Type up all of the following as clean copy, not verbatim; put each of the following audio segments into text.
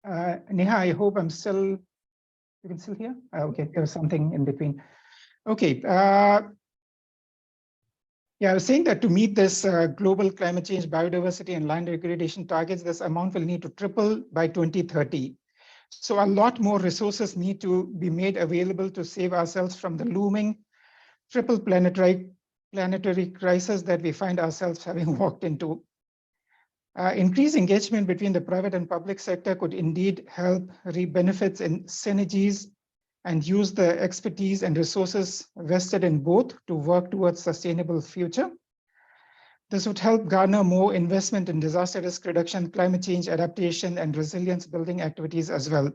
Neha, I hope you can still hear? Okay, there was something in between. Okay. Yeah, I was saying that to meet this global climate change, biodiversity, and land degradation targets, this amount will need to triple by 2030. So a lot more resources need to be made available to save ourselves from the looming triple planetary crisis that we find ourselves having walked into. Increased engagement between the private and public sector could indeed help reap benefits in synergies and use the expertise and resources vested in both to work towards sustainable future. This would help garner more investment in disaster risk reduction, climate change adaptation, and resilience building activities as well.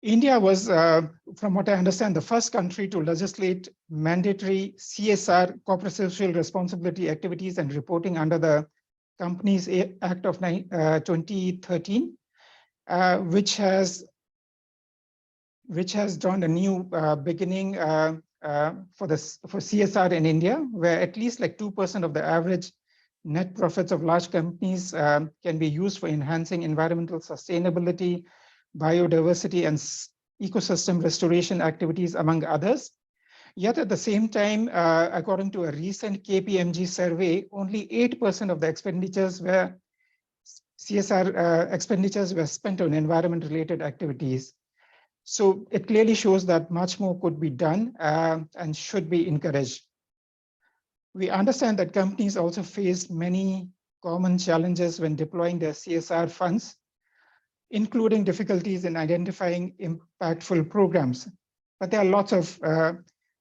India was, from what I understand, the first country to legislate mandatory CSR, corporate social responsibility activities and reporting under the Companies Act of 2013, which has drawn a new beginning for CSR in India, where at least like 2% of the average net profits of large companies can be used for enhancing environmental sustainability, biodiversity, and ecosystem restoration activities, among others. Yet at the same time, according to a recent KPMG survey, only 8% of the expenditures were CSR expenditures were spent on environment-related activities. So it clearly shows that much more could be done and should be encouraged. We understand that companies also face many common challenges when deploying their CSR funds, including difficulties in identifying impactful programs. But there are lots of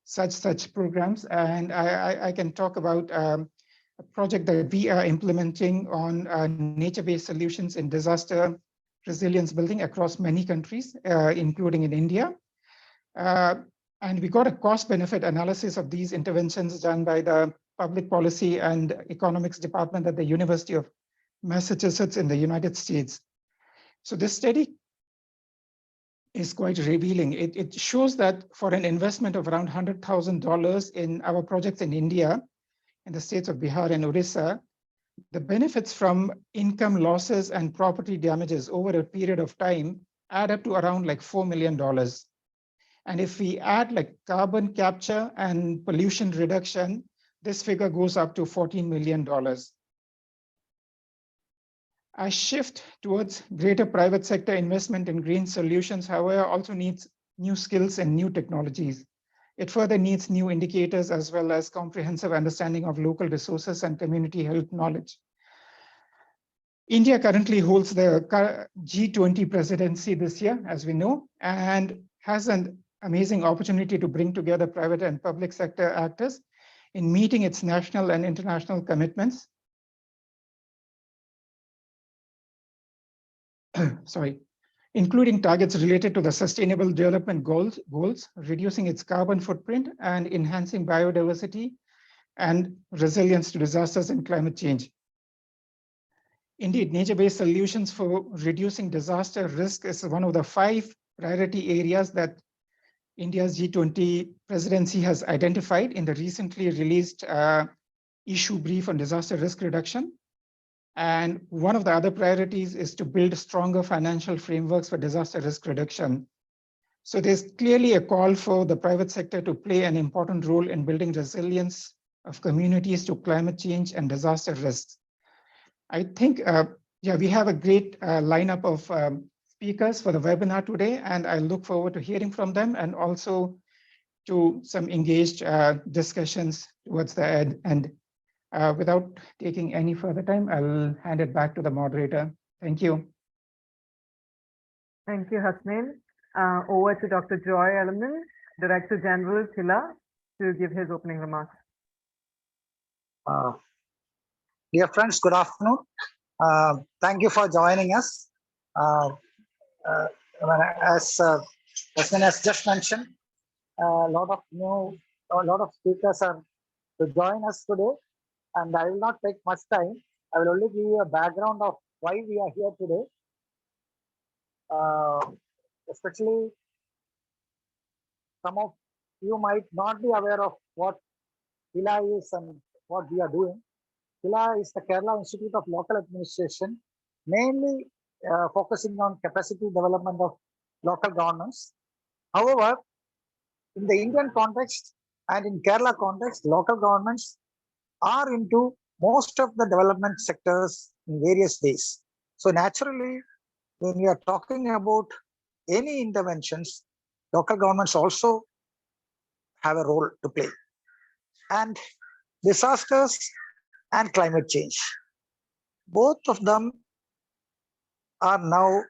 such programs, and I can talk about a project that we are implementing on nature-based solutions in disaster resilience building across many countries, including in India. And we got a cost-benefit analysis of these interventions done by the Public Policy and Economics Department at the University of Massachusetts in the United States. So this study is quite revealing. It shows that for an investment of around $100,000 in our projects in India, in the states of Bihar and Orissa, the benefits from income losses and property damages over a period of time add up to around like $4 million. And if we add like carbon capture and pollution reduction, this figure goes up to $14 million. A shift towards greater private sector investment in green solutions, however, also needs new skills and new technologies. It further needs new indicators as well as comprehensive understanding of local resources and community health knowledge. India currently holds the G20 presidency this year, as we know, and has an amazing opportunity to bring together private and public sector actors in meeting its national and international commitments. Sorry, including targets related to the Sustainable Development Goals, reducing its carbon footprint and enhancing biodiversity and resilience to disasters and climate change. Indeed, nature-based solutions for reducing disaster risk is one of the 5 priority areas that India's G20 presidency has identified in the recently released issue brief on disaster risk reduction. And one of the other priorities is to build stronger financial frameworks for disaster risk reduction. So there's clearly a call for the private sector to play an important role in building resilience of communities to climate change and disaster risks. I think, we have a great lineup of speakers for the webinar today, and I look forward to hearing from them and also to some engaged discussions towards the end. Without taking any further time, I'll hand it back to the moderator. Thank you. Thank you, Hasnain. Over to Dr. Joy Ellerman, Director General, TILA, to give his opening remarks. Dear friends, good afternoon. Thank you for joining us. As Hasnain has just mentioned, a lot of speakers are to join us today. And I will not take much time. I will only give you a background of why we are here today. Especially some of you might not be aware of what TILA is and what we are doing. TILA is the Kerala Institute of Local Administration. Mainly, focusing on capacity development of local governments. However, in the Indian context and in Kerala context, local governments are into most of the development sectors in various ways. So naturally, when we are talking about any interventions, local governments also have a role to play. And disasters and climate change, both of them are now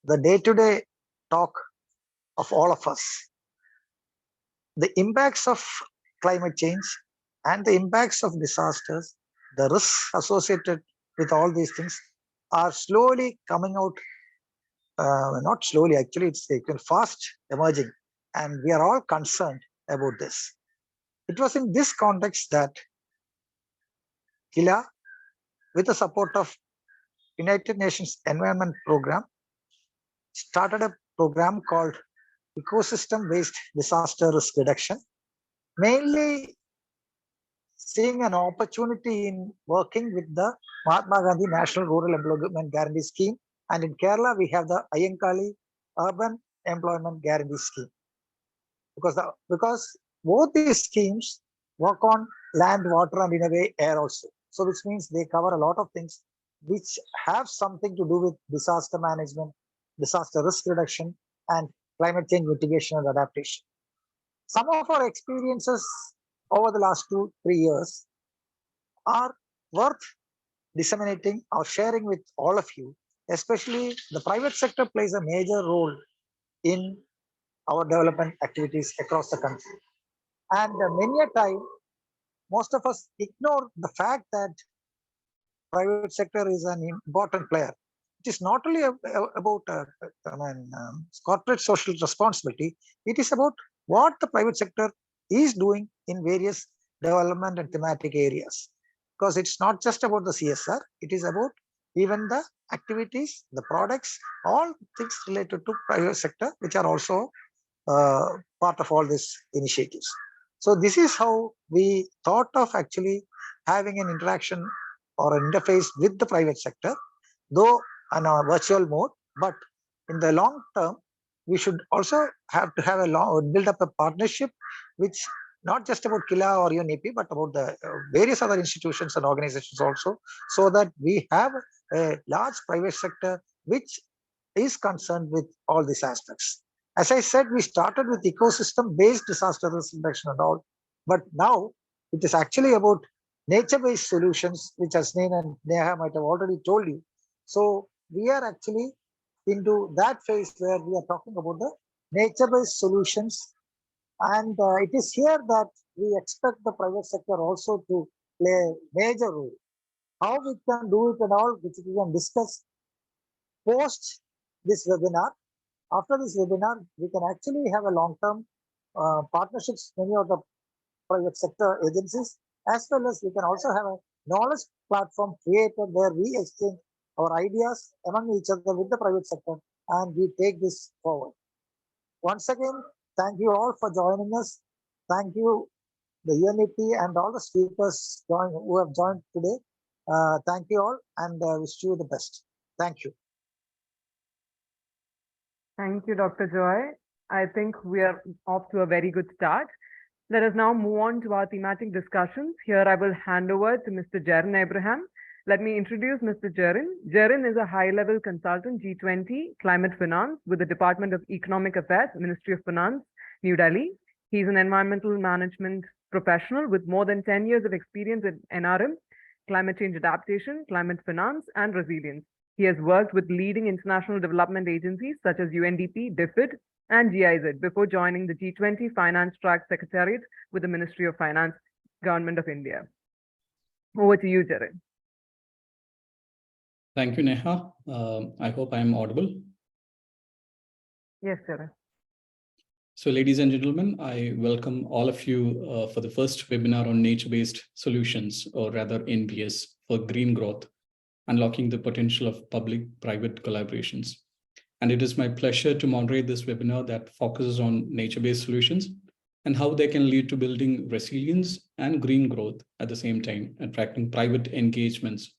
the day-to-day talk of all of us. The impacts of climate change and the impacts of disasters, the risks associated with all these things are slowly coming out, not slowly, actually, it's fast emerging, and we are all concerned about this. It was in this context that KILA, with the support of United Nations Environment Program, started a program called Ecosystem-Based Disaster Risk Reduction, mainly seeing an opportunity in working with the Mahatma Gandhi National Rural Employment Guarantee Scheme, and in Kerala we have the Ayyankali Urban Employment Guarantee Scheme. Because both these schemes work on land, water, and in a way air also. So which means they cover a lot of things which have something to do with disaster management, disaster risk reduction, and climate change mitigation and adaptation. Some of our experiences over the last 2-3 years are worth disseminating or sharing with all of you. Especially the private sector plays a major role in our development activities across the country. And many a time, most of us ignore the fact that private sector is an important player. It is not only about corporate social responsibility, it is about what the private sector is doing in various development and thematic areas. Because it's not just about the CSR, it is about even the activities, the products, all things related to private sector, which are also part of all these initiatives. So this is how we thought of actually having an interaction or an interface with the private sector, though on a virtual mode, but in the long term, we should also have to have build up a partnership, which not just about KILA or UNEP, but about the various other institutions and organizations also, so that we have a large private sector which is concerned with all these aspects. As I said, we started with ecosystem-based disaster risk reduction and all, but now it is actually about nature-based solutions, which Asneen and Neha might have already told you. So we are actually into that phase where we are talking about the nature-based solutions, and it is here that we expect the private sector also to play a major role. How we can do it and all, which we can discuss post this webinar. After this webinar, we can actually have a long-term partnerships, many of the private sector agencies, as well as we can also have a knowledge platform created where we exchange our ideas among each other with the private sector, and we take this forward. Once again, thank you all for joining us. Thank you, the UNEP and all the speakers who have joined today. Thank you all, and wish you the best. Thank you. Thank you, Dr. Joy. I think we are off to a very good start. Let us now move on to our thematic discussions. Here I will hand over to Mr. Jarin Abraham. Let me introduce Mr. Jarin. Jarin is a high-level consultant, G20, Climate Finance with the Department of Economic Affairs, Ministry of Finance, New Delhi. He's an environmental management professional with more than 10 years of experience in NRM, climate change adaptation, climate finance, and resilience. He has worked with leading international development agencies such as UNDP, DFID, and GIZ before joining the G20 Finance Track Secretariat with the Ministry of Finance, Government of India. Over to you, Jarin. Thank you, Neha. I hope I am audible. Yes, Jarin. So, ladies and gentlemen, I welcome all of you for the first webinar on nature-based solutions, or rather NBS, for green growth, unlocking the potential of public-private collaborations. And it is my pleasure to moderate this webinar that focuses on nature-based solutions and how they can lead to building resilience and green growth at the same time, attracting private engagements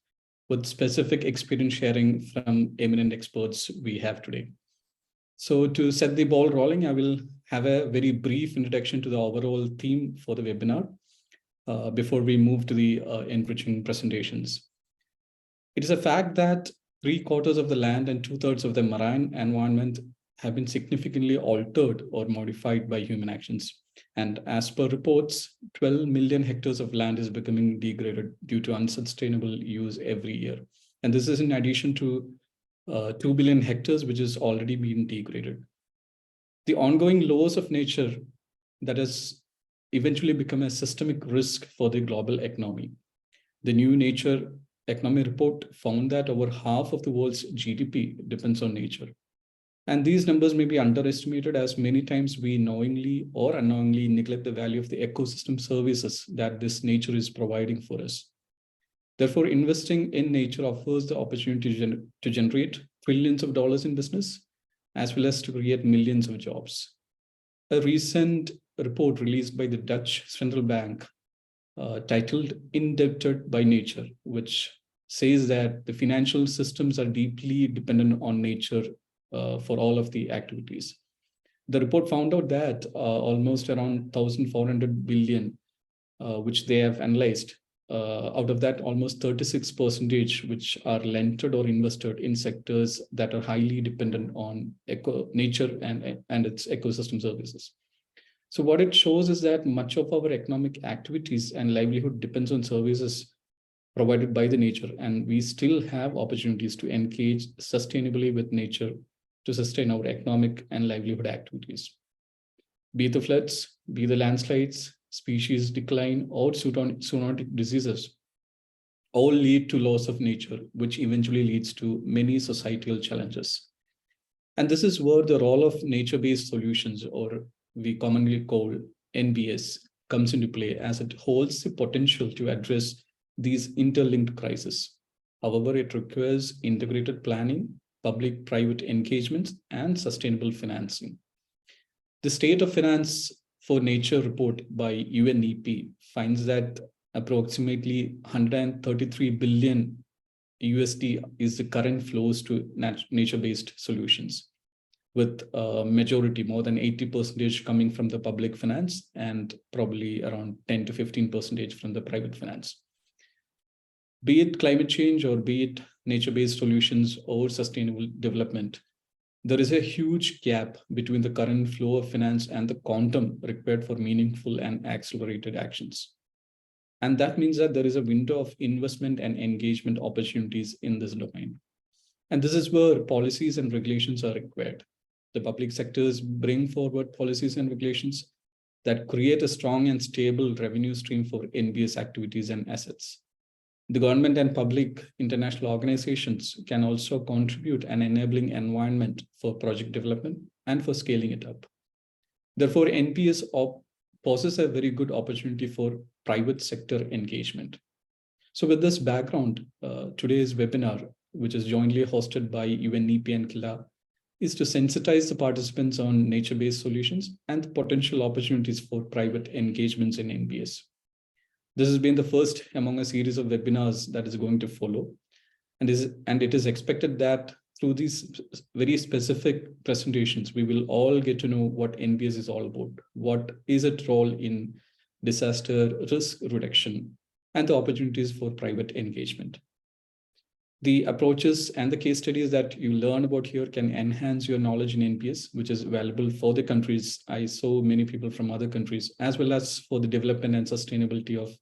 with specific experience sharing from eminent experts we have today. So to set the ball rolling, I will have a very brief introduction to the overall theme for the webinar before we move to the enriching presentations. It is a fact that 3/4 of the land and 2/3 of the marine environment have been significantly altered or modified by human actions. And as per reports, 12 million hectares of land is becoming degraded due to unsustainable use every year. And this is in addition to 2 billion hectares, which is already been degraded. The ongoing laws of nature that has eventually become a systemic risk for the global economy. The new Nature Economy report found that over half of the world's GDP depends on nature. And these numbers may be underestimated, as many times we knowingly or unknowingly neglect the value of the ecosystem services that this nature is providing for us. Therefore, investing in nature offers the opportunity to generate trillions of dollars in business, as well as to create millions of jobs. A recent report released by the Dutch Central Bank titled Indebted by Nature, which says that the financial systems are deeply dependent on nature for all of the activities. The report found out that almost around 1,400 billion, which they have analyzed, out of that, almost 36%, which are lent or invested in sectors that are highly dependent on nature and its ecosystem services. So what it shows is that much of our economic activities and livelihood depends on services provided by the nature, and we still have opportunities to engage sustainably with nature to sustain our economic and livelihood activities. Be it the floods, be the landslides, species decline, or zoonotic diseases, all lead to loss of nature, which eventually leads to many societal challenges. And this is where the role of nature-based solutions, or we commonly call NBS, comes into play, as it holds the potential to address these interlinked crises. However, it requires integrated planning, public-private engagements, and sustainable financing. The State of Finance for Nature report by UNEP finds that approximately 133 billion USD is the current flows to nature-based solutions, with a majority, more than 80%, coming from the public finance and probably around 10 to 15% from the private finance. Be it climate change, or be it nature-based solutions or sustainable development, there is a huge gap between the current flow of finance and the quantum required for meaningful and accelerated actions. And that means that there is a window of investment and engagement opportunities in this domain. And this is where policies and regulations are required. The public sectors bring forward policies and regulations that create a strong and stable revenue stream for NBS activities and assets. The government and public international organizations can also contribute an enabling environment for project development and for scaling it up. Therefore, NPS poses a very good opportunity for private sector engagement. So with this background, today's webinar, which is jointly hosted by UNEP and KILA, is to sensitize the participants on nature-based solutions and the potential opportunities for private engagements in NBS. This has been the first among a series of webinars that is going to follow. And it is expected that through these very specific presentations, we will all get to know what NBS is all about, what is its role in disaster risk reduction, and the opportunities for private engagement. The approaches and the case studies that you learn about here can enhance your knowledge in NPS, which is valuable for the countries. I saw many people from other countries, as well as for the development and sustainability of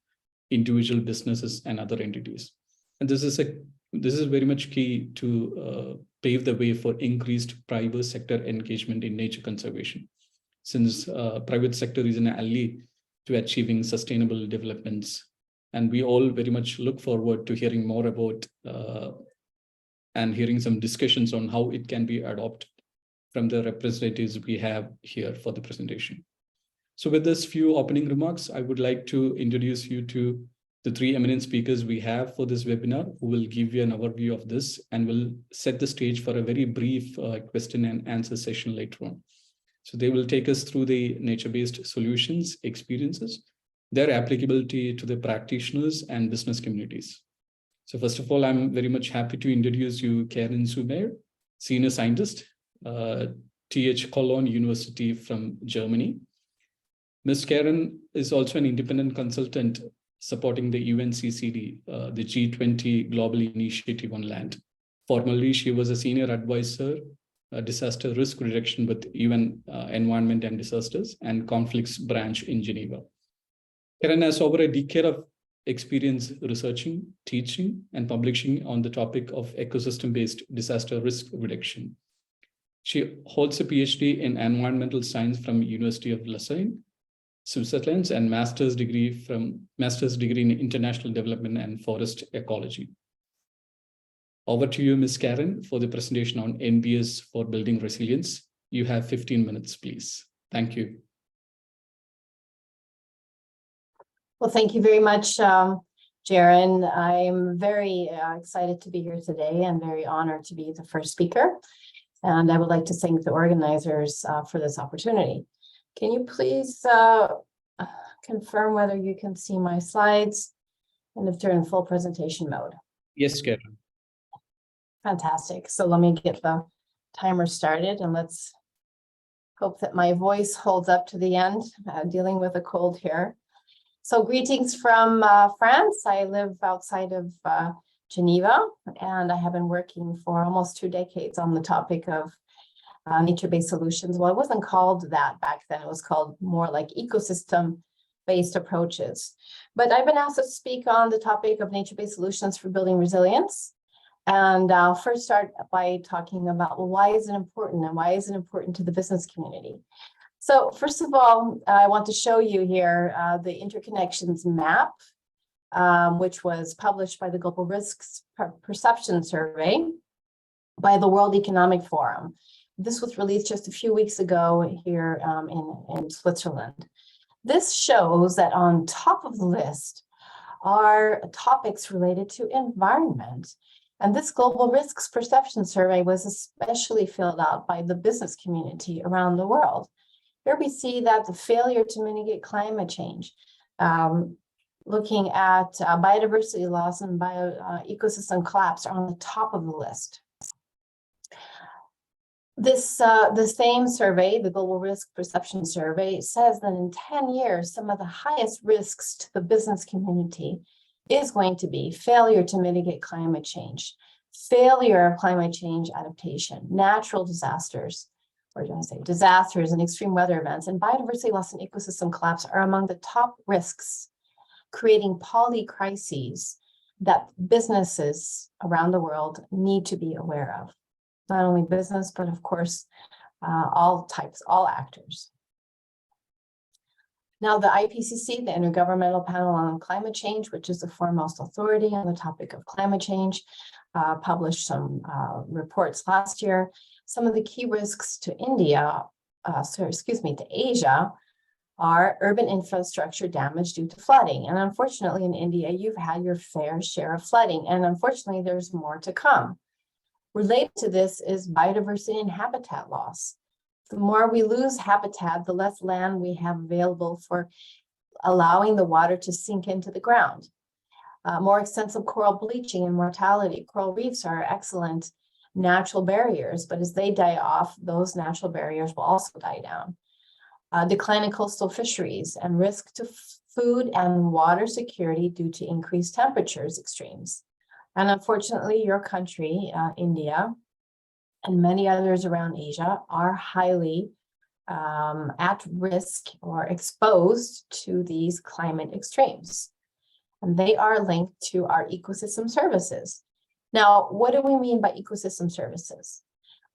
individual businesses and other entities. And this is very much key to pave the way for increased private sector engagement in nature conservation, since private sector is an ally to achieving sustainable developments. And we all very much look forward to hearing more about and hearing some discussions on how it can be adopted from the representatives we have here for the presentation. So with this few opening remarks, I would like to introduce you to the three eminent speakers we have for this webinar, who will give you an overview of this and will set the stage for a very brief question and answer session later on. So they will take us through the nature-based solutions experiences, their applicability to the practitioners and business communities. So first of all, I'm very much happy to introduce you Karen Sudmeier, Senior Scientist, TH Cologne University from Germany. Ms. Karen is also an independent consultant supporting the UNCCD, the G20 Global Initiative on Land. Formerly, she was a senior advisor, disaster risk reduction with UN Environment and Disasters and Conflicts Branch in Geneva. Karen has over a decade of experience researching, teaching, and publishing on the topic of ecosystem-based disaster risk reduction. She holds a PhD in environmental science from University of Lausanne, Switzerland, and master's degree in international development and forest ecology. Over to you, Ms. Karen, for the presentation on NBS for building resilience. You have 15 minutes, please. Thank you. Well, thank you very much, Jaren. I'm very excited to be here today and very honored to be the first speaker. And I would like to thank the organizers for this opportunity. Can you please confirm whether you can see my slides and if they're in full presentation mode? Yes, Karen. Fantastic. So let me get the timer started and let's hope that my voice holds up to the end, dealing with a cold here. So greetings from France. I live outside of Geneva, and I have been working for almost 2 decades on the topic of nature-based solutions. Well, it wasn't called that back then. It was called more like ecosystem-based approaches. But I've been asked to speak on the topic of nature-based solutions for building resilience. And I'll first start by talking about, well, why is it important and why is it important to the business community? So first of all, I want to show you here the interconnections map, which was published by the Global Risks Perception Survey by the World Economic Forum. This was released just a few weeks ago here in Switzerland. This shows that on top of the list are topics related to environment. And this Global Risks Perception Survey was especially filled out by the business community around the world. Here we see that the failure to mitigate climate change, looking at biodiversity loss and ecosystem collapse are on the top of the list. The same survey, the Global Risk Perception Survey, says that in 10 years, some of the highest risks to the business community is going to be failure to mitigate climate change, failure of climate change adaptation, natural disasters, or do I say disasters and extreme weather events, and biodiversity loss and ecosystem collapse are among the top risks, creating polycrises that businesses around the world need to be aware of. Not only business, but of course, all types, all actors. Now, the IPCC, the Intergovernmental Panel on Climate Change, which is the foremost authority on the topic of climate change, published some reports last year. Some of the key risks to to Asia are urban infrastructure damage due to flooding. And unfortunately, in India, you've had your fair share of flooding. And unfortunately, there's more to come. Related to this is biodiversity and habitat loss. The more we lose habitat, the less land we have available for allowing the water to sink into the ground. More extensive coral bleaching and mortality. Coral reefs are excellent natural barriers, but as they die off, those natural barriers will also die down. Decline in coastal fisheries and risk to food and water security due to increased temperatures extremes. And unfortunately, your country, India, and many others around Asia are highly at risk or exposed to these climate extremes. And they are linked to our ecosystem services. Now, what do we mean by ecosystem services?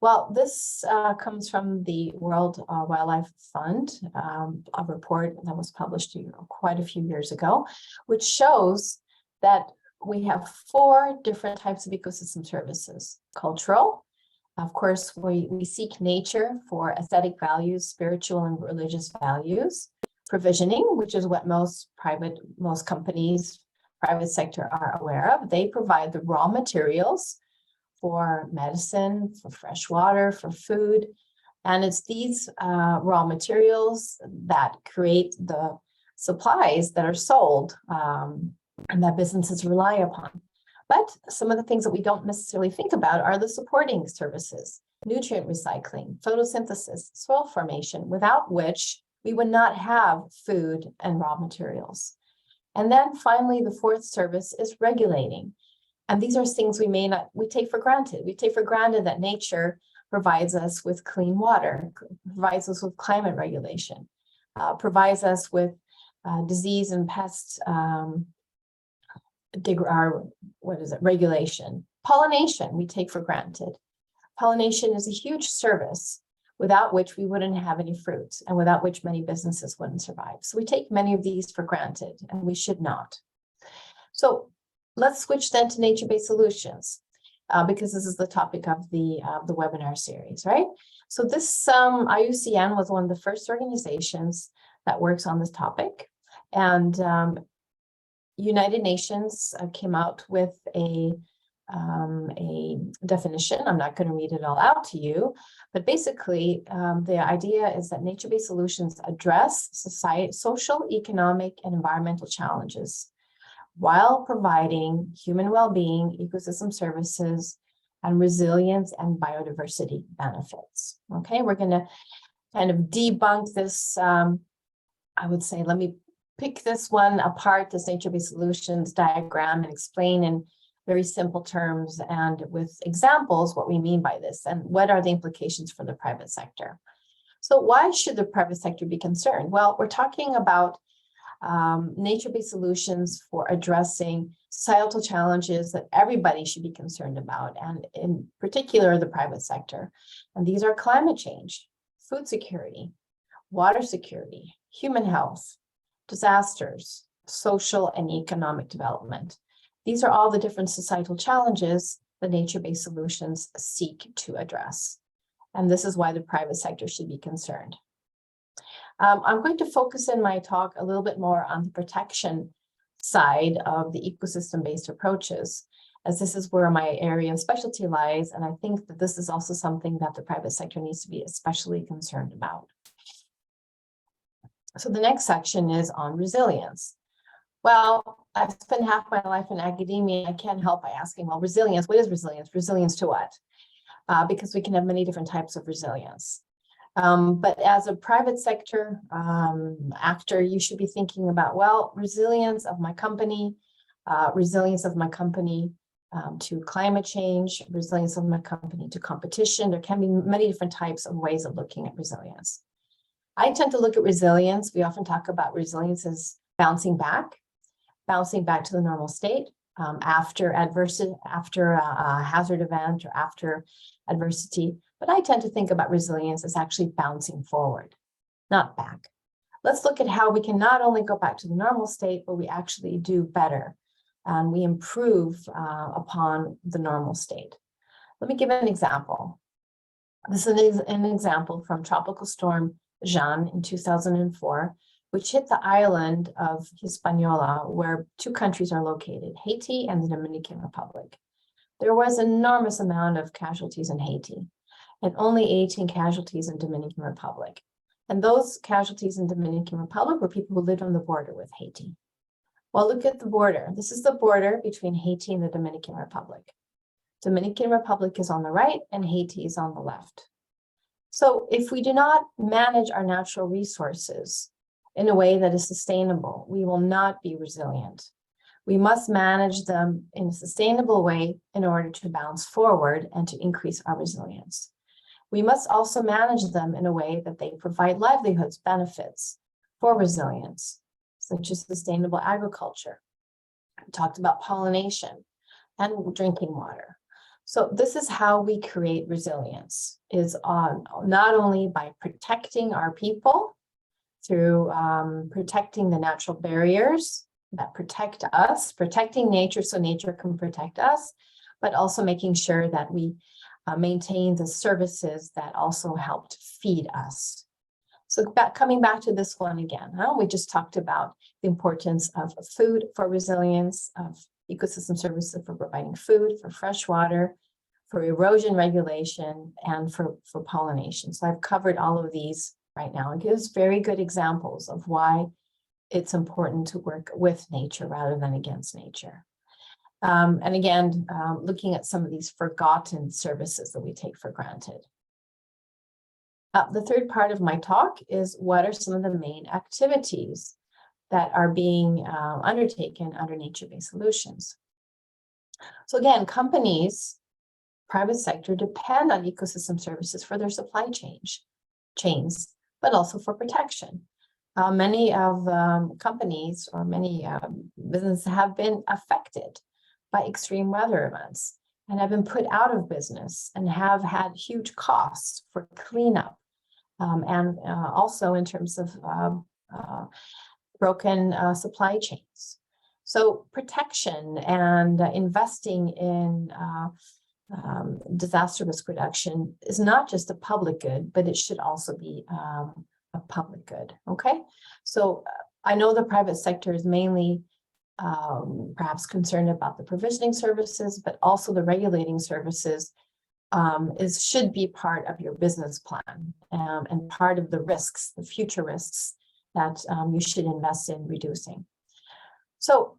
Well, this comes from the World Wildlife Fund, a report that was published quite a few years ago, which shows that we have 4 different types of ecosystem services. Cultural, of course, we seek nature for aesthetic values, spiritual and religious values. Provisioning, which is what most companies, private sector are aware of. They provide the raw materials for medicine, for fresh water, for food. And it's these raw materials that create the supplies that are sold and that businesses rely upon. But some of the things that we don't necessarily think about are the supporting services, nutrient recycling, photosynthesis, soil formation, without which we would not have food and raw materials. And then finally, the fourth service is regulating. And these are things we take for granted. We take for granted that nature provides us with clean water, provides us with climate regulation, provides us with disease and pest regulation. Pollination, we take for granted. Pollination is a huge service without which we wouldn't have any fruits and without which many businesses wouldn't survive. So we take many of these for granted, and we should not. So let's switch then to nature-based solutions, because this is the topic of the webinar series, right? So this IUCN was one of the first organizations that works on this topic, and United Nations came out with a definition. I'm not going to read it all out to you, but basically the idea is that nature-based solutions address social, economic, and environmental challenges while providing human well-being, ecosystem services, and resilience and biodiversity benefits. Okay, we're going to kind of debunk this. I would say, let me pick this one apart, this nature-based solutions diagram, and explain in very simple terms and with examples what we mean by this and what are the implications for the private sector. So why should the private sector be concerned? Well, we're talking about nature-based solutions for addressing societal challenges that everybody should be concerned about, and in particular, the private sector. And these are climate change, food security, water security, human health, disasters, social and economic development. These are all the different societal challenges that nature-based solutions seek to address. And this is why the private sector should be concerned. I'm going to focus in my talk a little bit more on the protection side of the ecosystem-based approaches, as this is where my area of specialty lies. And I think that this is also something that the private sector needs to be especially concerned about. So the next section is on resilience. Well, I've spent half my life in academia. I can't help by asking, well, resilience, what is resilience? Resilience to what? Because we can have many different types of resilience. But as a private sector actor, you should be thinking about, well, resilience of my company to climate change, resilience of my company to competition. There can be many different types of ways of looking at resilience. I tend to look at resilience. We often talk about resilience as bouncing back to the normal state after adversity, after a hazard event or after adversity. But I tend to think about resilience as actually bouncing forward, not back. Let's look at how we can not only go back to the normal state, but we actually do better and we improve upon the normal state. Let me give an example. This is an example from Tropical Storm Jean in 2004, which hit the island of Hispaniola, where two countries are located, Haiti and the Dominican Republic. There was an enormous amount of casualties in Haiti and only 18 casualties in Dominican Republic. And those casualties in Dominican Republic were people who lived on the border with Haiti. Well, look at the border. This is the border between Haiti and the Dominican Republic. Dominican Republic is on the right and Haiti is on the left. So if we do not manage our natural resources in a way that is sustainable, we will not be resilient. We must manage them in a sustainable way in order to bounce forward and to increase our resilience. We must also manage them in a way that they provide livelihoods benefits for resilience, such as sustainable agriculture. We talked about pollination and drinking water. So this is how we create resilience, is on not only by protecting our people through protecting the natural barriers that protect us, protecting nature so nature can protect us, but also making sure that we maintain the services that also help to feed us. So coming back to this one again, we just talked about the importance of food for resilience, of ecosystem services for providing food, for fresh water, for erosion regulation, and for pollination. So I've covered all of these right now. It gives very good examples of why it's important to work with nature rather than against nature. And again, looking at some of these forgotten services that we take for granted. The third part of my talk is what are some of the main activities that are being undertaken under nature-based solutions. So again, companies, private sector depend on ecosystem services for their supply chains, but also for protection. Many of companies or many businesses have been affected by extreme weather events and have been put out of business and have had huge costs for cleanup and also in terms of broken supply chains. So protection and investing in disaster risk reduction is not just a public good, but it should also be a public good, okay? So I know the private sector is mainly perhaps concerned about the provisioning services, but also the regulating services should be part of your business plan and part of the risks, the future risks that you should invest in reducing. So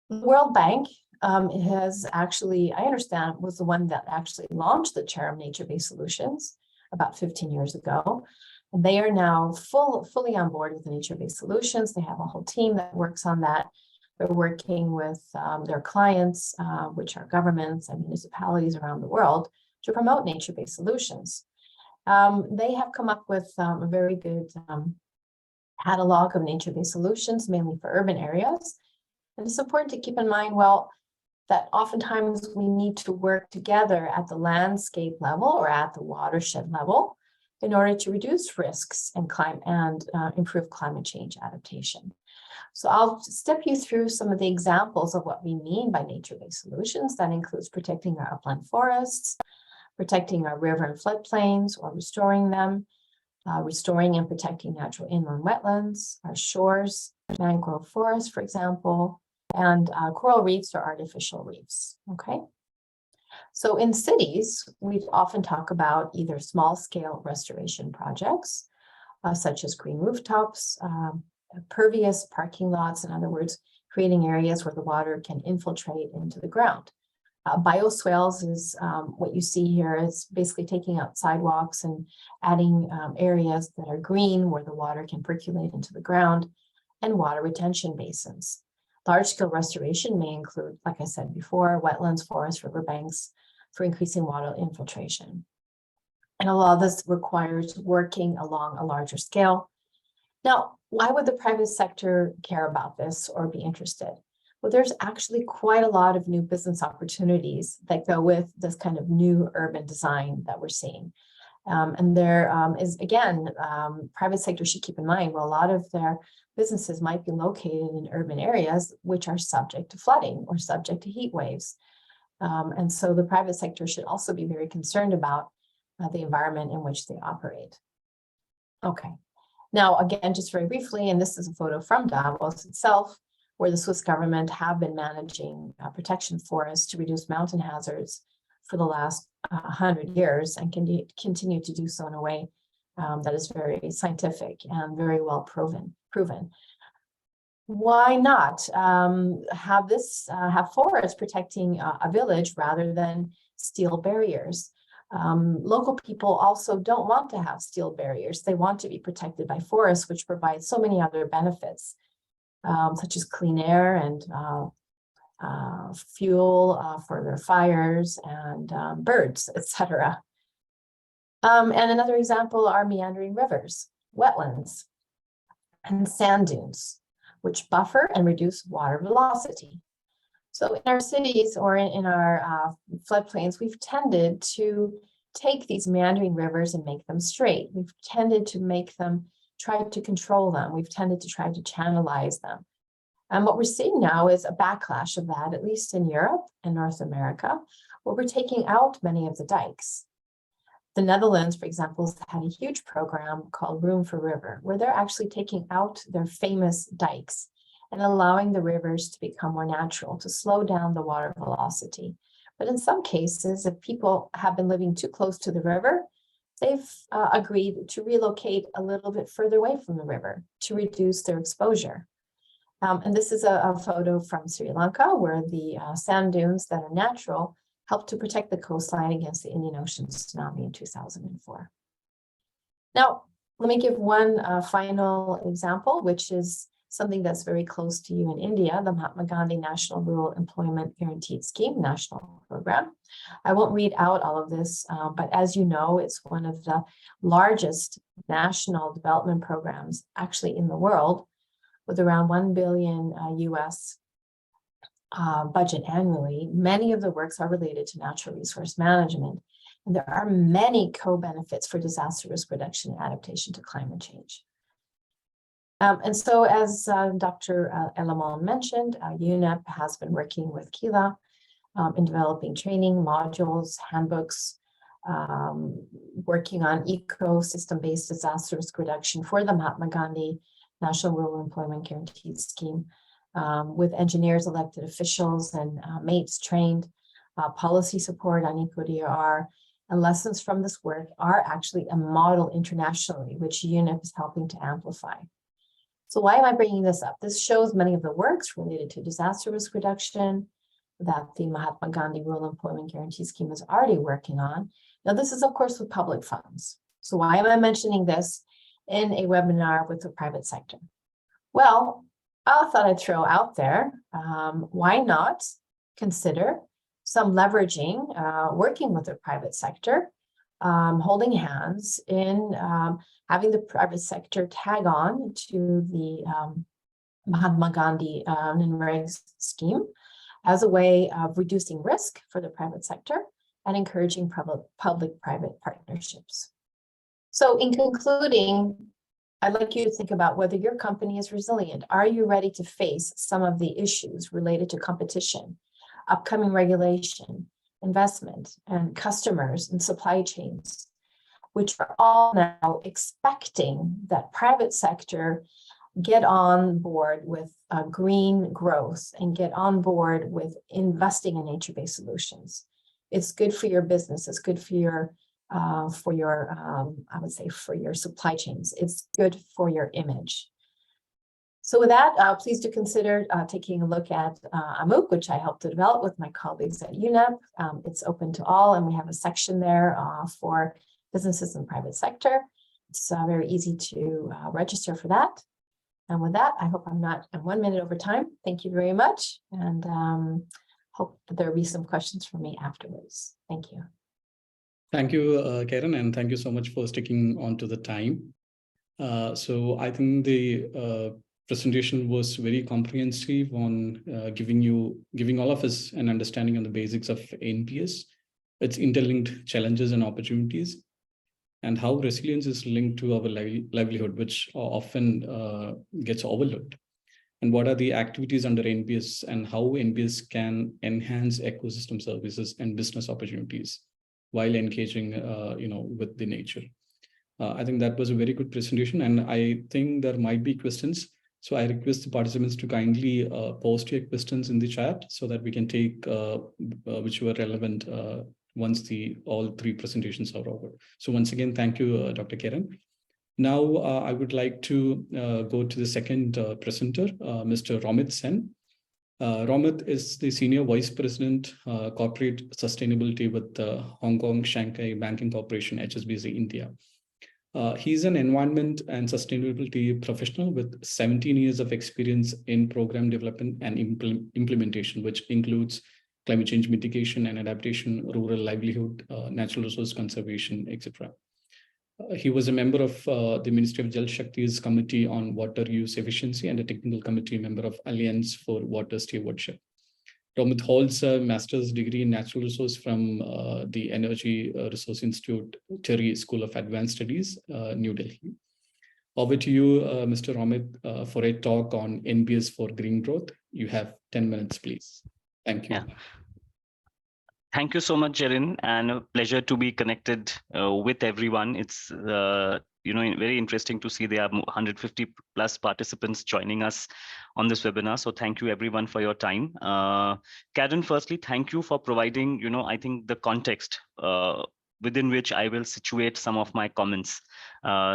the World Bank has actually, I understand, was the one that actually launched the term nature-based solutions about 15 years ago. And they are now fully on board with the nature-based solutions. They have a whole team that works on that. They're working with their clients, which are governments and municipalities around the world, to promote nature-based solutions. They have come up with a very good catalog of nature-based solutions, mainly for urban areas. And it's important to keep in mind, well, that oftentimes we need to work together at the landscape level or at the watershed level in order to reduce risks and improve climate change adaptation. So I'll step you through some of the examples of what we mean by nature-based solutions. That includes protecting our upland forests, protecting our river and floodplains or restoring them, restoring and protecting natural inland wetlands, our shores, mangrove forests, for example, and coral reefs or artificial reefs, okay? So in cities, we often talk about either small-scale restoration projects, such as green rooftops, pervious parking lots, in other words, creating areas where the water can infiltrate into the ground. Bioswales is what you see here. It's basically taking out sidewalks and adding areas that are green where the water can percolate into the ground, and water retention basins. Large-scale restoration may include, like I said before, wetlands, forests, riverbanks for increasing water infiltration. And a lot of this requires working along a larger scale. Now, why would the private sector care about this or be interested? Well, there's actually quite a lot of new business opportunities that go with this kind of new urban design that we're seeing. And there is, again, private sector should keep in mind, well, a lot of their businesses might be located in urban areas which are subject to flooding or subject to heat waves. And so the private sector should also be very concerned about the environment in which they operate. Okay. Now, again, just very briefly, and this is a photo from Davos itself, where the Swiss government have been managing protection forests to reduce mountain hazards for the last 100 years and can continue to do so in a way that is very scientific and very well proven. Why not have forests protecting a village rather than steel barriers? Local people also don't want to have steel barriers. They want to be protected by forests, which provide so many other benefits, such as clean air and fuel for their fires and birds, etc. And another example are meandering rivers, wetlands, and sand dunes, which buffer and reduce water velocity. So in our cities or in our floodplains, we've tended to take these meandering rivers and make them straight. We've tended to make them, try to control them. We've tended to try to channelize them. And what we're seeing now is a backlash of that, at least in Europe and North America, where we're taking out many of the dikes. The Netherlands, for example, has had a huge program called Room for River, where they're actually taking out their famous dikes and allowing the rivers to become more natural, to slow down the water velocity. But in some cases, if people have been living too close to the river, they've agreed to relocate a little bit further away from the river to reduce their exposure. And this is a photo from Sri Lanka where the sand dunes that are natural helped to protect the coastline against the Indian Ocean tsunami in 2004. Now, let me give one final example, which is something that's very close to you in India, the Mahatma Gandhi National Rural Employment Guaranteed Scheme, national program. I won't read out all of this, but as you know, it's one of the largest national development programs actually in the world, with around 1 billion US budget annually. Many of the works are related to natural resource management, and there are many co-benefits for disaster risk reduction and adaptation to climate change. And so, as Dr. Elamon mentioned, UNEP has been working with Kila in developing training modules, handbooks, working on ecosystem-based disaster risk reduction for the Mahatma Gandhi National Rural Employment Guaranteed Scheme, with engineers, elected officials, and mates trained, policy support on eco-DRR, and lessons from this work are actually a model internationally, which UNEP is helping to amplify. So why am I bringing this up? This shows many of the works related to disaster risk reduction that the Mahatma Gandhi Rural Employment Guarantee Scheme is already working on. Now, this is, of course, with public funds. So why am I mentioning this in a webinar with the private sector? Well, I thought I'd throw out there, why not consider some leveraging, working with the private sector, holding hands in having the private sector tag on to the Mahatma Gandhi NREG scheme as a way of reducing risk for the private sector and encouraging public-private partnerships. So in concluding, I'd like you to think about whether your company is resilient. Are you ready to face some of the issues related to competition, upcoming regulation, investment, and customers and supply chains, which are all now expecting that private sector get on board with green growth and get on board with investing in nature-based solutions? It's good for your business. It's good for your I would say for your supply chains. It's good for your image. So with that, please do consider taking a look at a MOOC, which I helped to develop with my colleagues at UNEP. It's open to all, and we have a section there for businesses and private sector. It's very easy to register for that. And with that, I hope I'm not 1 minute over time. Thank you very much, and hope that there will be some questions for me afterwards. Thank you. Thank you, Karen, and thank you so much for sticking on to the time. So I think the presentation was very comprehensive on giving all of us an understanding on the basics of NPS, its interlinked challenges and opportunities, and how resilience is linked to our livelihood, which often gets overlooked. And what are the activities under NPS and how NPS can enhance ecosystem services and business opportunities while engaging, with the nature. I think that was a very good presentation, and I think there might be questions. So I request the participants to kindly post your questions in the chat so that we can take which were relevant once all three presentations are over. So once again, thank you, Dr. Karen. Now I would like to go to the second presenter, Mr. Romit Sen. Romit is the Senior Vice President, Corporate Sustainability with Hong Kong Shanghai Banking Corporation, HSBC, India. He's an environment and sustainability professional with 17 years of experience in program development and implementation, which includes climate change mitigation and adaptation, rural livelihood, natural resource conservation, etc. He was a member of the Ministry of Jal Shakti's Committee on Water Use Efficiency and a technical committee member of Alliance for Water Stewardship. Romit holds a master's degree in natural resource from the Energy Resource Institute, Terry School of Advanced Studies, New Delhi. Over to you, Mr. Romit, for a talk on NBS for green growth. You have 10 minutes, please. Thank you. Yeah. Thank you so much, Jerin, and a pleasure to be connected with everyone. It's very interesting to see there are 150 plus participants joining us on this webinar. So thank you everyone for your time. Karen, firstly, thank you for providing, I think the context within which I will situate some of my comments.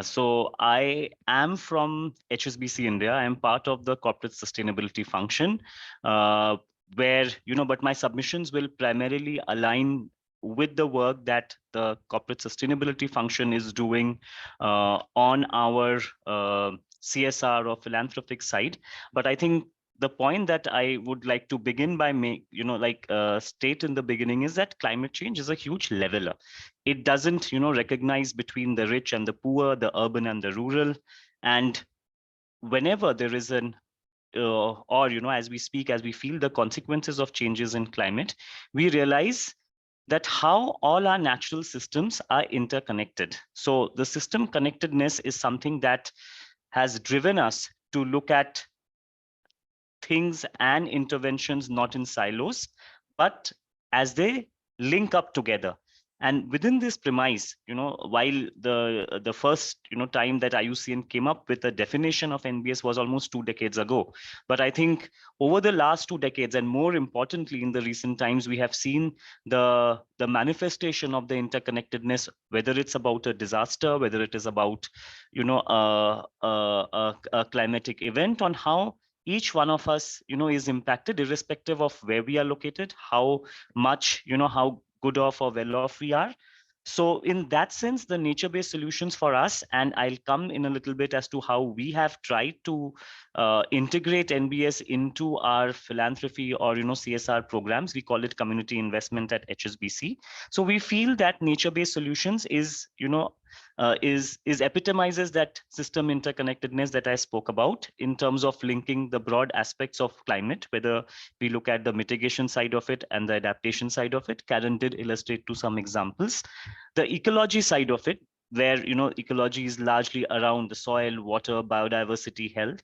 So I am from HSBC India. I am part of the corporate sustainability function, where, but my submissions will primarily align with the work that the corporate sustainability function is doing on our CSR or philanthropic side. But I think the point that I would like to begin by state in the beginning is that climate change is a huge leveler. It doesn't, recognize between the rich and the poor, the urban and the rural. And whenever there is an as we speak, as we feel the consequences of changes in climate, we realize that how all our natural systems are interconnected. So the system connectedness is something that has driven us to look at things and interventions not in silos, but as they link up together. And within this premise, while the first time that IUCN came up with a definition of NBS was almost 2 decades ago, but I think over the last 2 decades, and more importantly in the recent times, we have seen the manifestation of the interconnectedness, whether it's about a disaster, whether it is about a climatic event, on how each one of us, is impacted irrespective of where we are located, how much, how good off or well off we are. So in that sense, the nature-based solutions for us, and I'll come in a little bit as to how we have tried to integrate NBS into our philanthropy or CSR programs. We call it community investment at HSBC. So we feel that nature-based solutions is epitomizes that system interconnectedness that I spoke about in terms of linking the broad aspects of climate, whether we look at the mitigation side of it and the adaptation side of it. Karen did illustrate to some examples. The ecology side of it, where ecology is largely around the soil, water, biodiversity, health,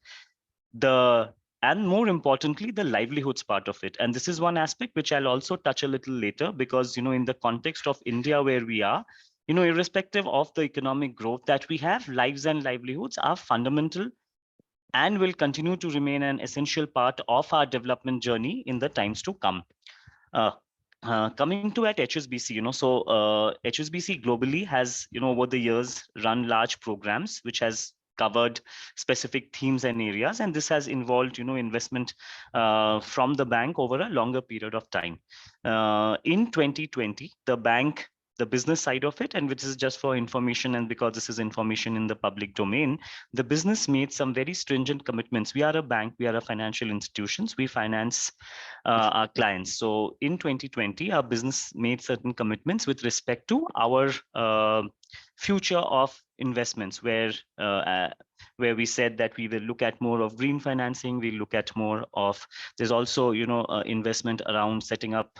and more importantly, the livelihoods part of it. And this is one aspect which I'll also touch a little later, because in the context of India where we are, irrespective of the economic growth that we have, lives and livelihoods are fundamental and will continue to remain an essential part of our development journey in the times to come. Coming to at HSBC, HSBC globally has, over the years run large programs which has covered specific themes and areas, and this has involved, investment from the bank over a longer period of time. In 2020, the bank, the business side of it, and which is just for information, and because this is information in the public domain, the business made some very stringent commitments. We are a bank, we are a financial institutions, we finance our clients. So in 2020, our business made certain commitments with respect to our future of investments, where we said that we will look at more of green financing, we look at more of, there's also investment around setting up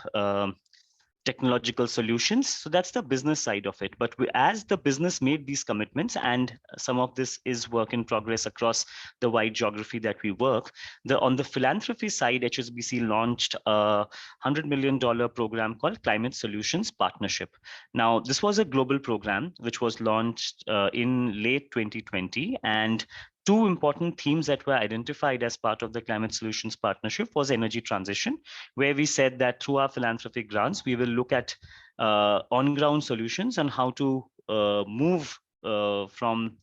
technological solutions. So that's the business side of it. But as the business made these commitments, and some of this is work in progress across the wide geography that we work, on the philanthropy side, HSBC launched a $100 million program called Climate Solutions Partnership. Now, this was a global program which was launched in late 2020, and two important themes that were identified as part of the Climate Solutions Partnership was energy transition, where we said that through our philanthropic grants, we will look at on-ground solutions on how to move from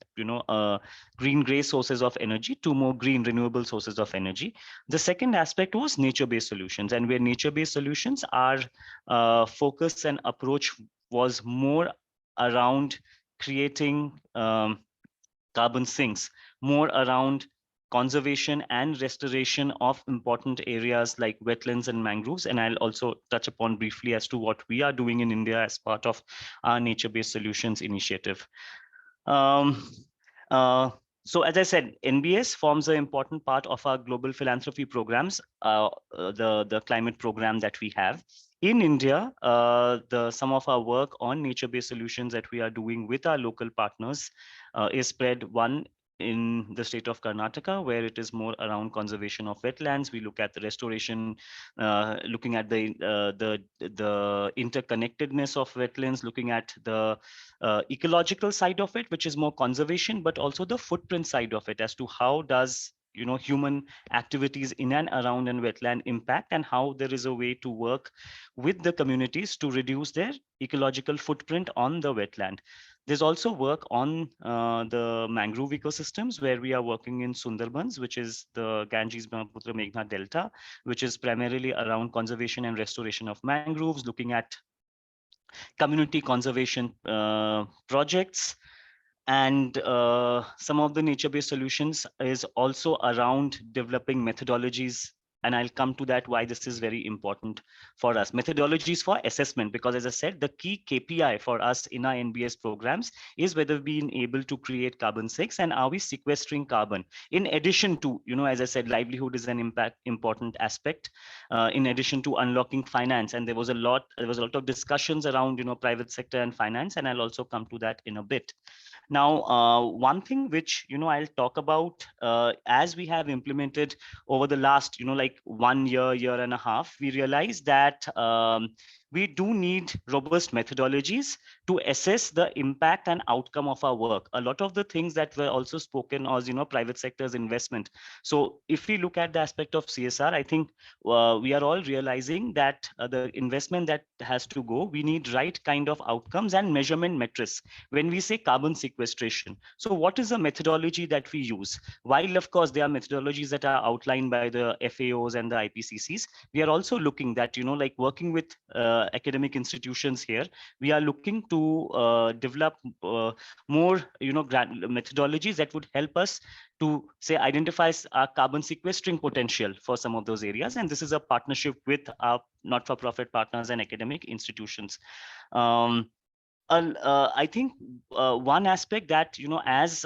green gray sources of energy to more green renewable sources of energy. The second aspect was nature-based solutions, and where nature-based solutions are focus and approach was more around creating carbon sinks, more around conservation and restoration of important areas like wetlands and mangroves. And I'll also touch upon briefly as to what we are doing in India as part of our nature-based solutions initiative. So as I said, NBS forms an important part of our global philanthropy programs, the climate program that we have. In India, some of our work on nature-based solutions that we are doing with our local partners is spread, one, in the state of Karnataka, where it is more around conservation of wetlands. We look at the restoration, looking at the interconnectedness of wetlands, looking at the ecological side of it, which is more conservation, but also the footprint side of it, as to how does human activities in and around and wetland impact, and how there is a way to work with the communities to reduce their ecological footprint on the wetland. There's also work on the mangrove ecosystems, where we are working in Sundarbans, which is the Ganges, Brahmaputra, Meghna Delta, which is primarily around conservation and restoration of mangroves, looking at community conservation projects. And some of the nature-based solutions is also around developing methodologies. And I'll come to that, why this is very important for us. Methodologies for assessment, because as I said, the key KPI for us in our NBS programs is whether we've been able to create carbon sinks and are we sequestering carbon. In addition to, as I said, livelihood is an important aspect, in addition to unlocking finance. And there was a lot of discussions around, private sector and finance, and I'll also come to that in a bit. Now, one thing which, I'll talk about as we have implemented over the last, like 1 year, year and a half, we realized that we do need robust methodologies to assess the impact and outcome of our work. A lot of the things that were also spoken as, private sector's investment. So if we look at the aspect of CSR, I think we are all realizing that the investment that has to go, we need right kind of outcomes and measurement metrics when we say carbon sequestration. So what is the methodology that we use? While of course there are methodologies that are outlined by the FAOs and the IPCCs, we are also looking that, like working with academic institutions here, we are looking to develop more, methodologies that would help us to say identify our carbon sequestering potential for some of those areas. And this is a partnership with our not-for-profit partners and academic institutions. I think one aspect that, as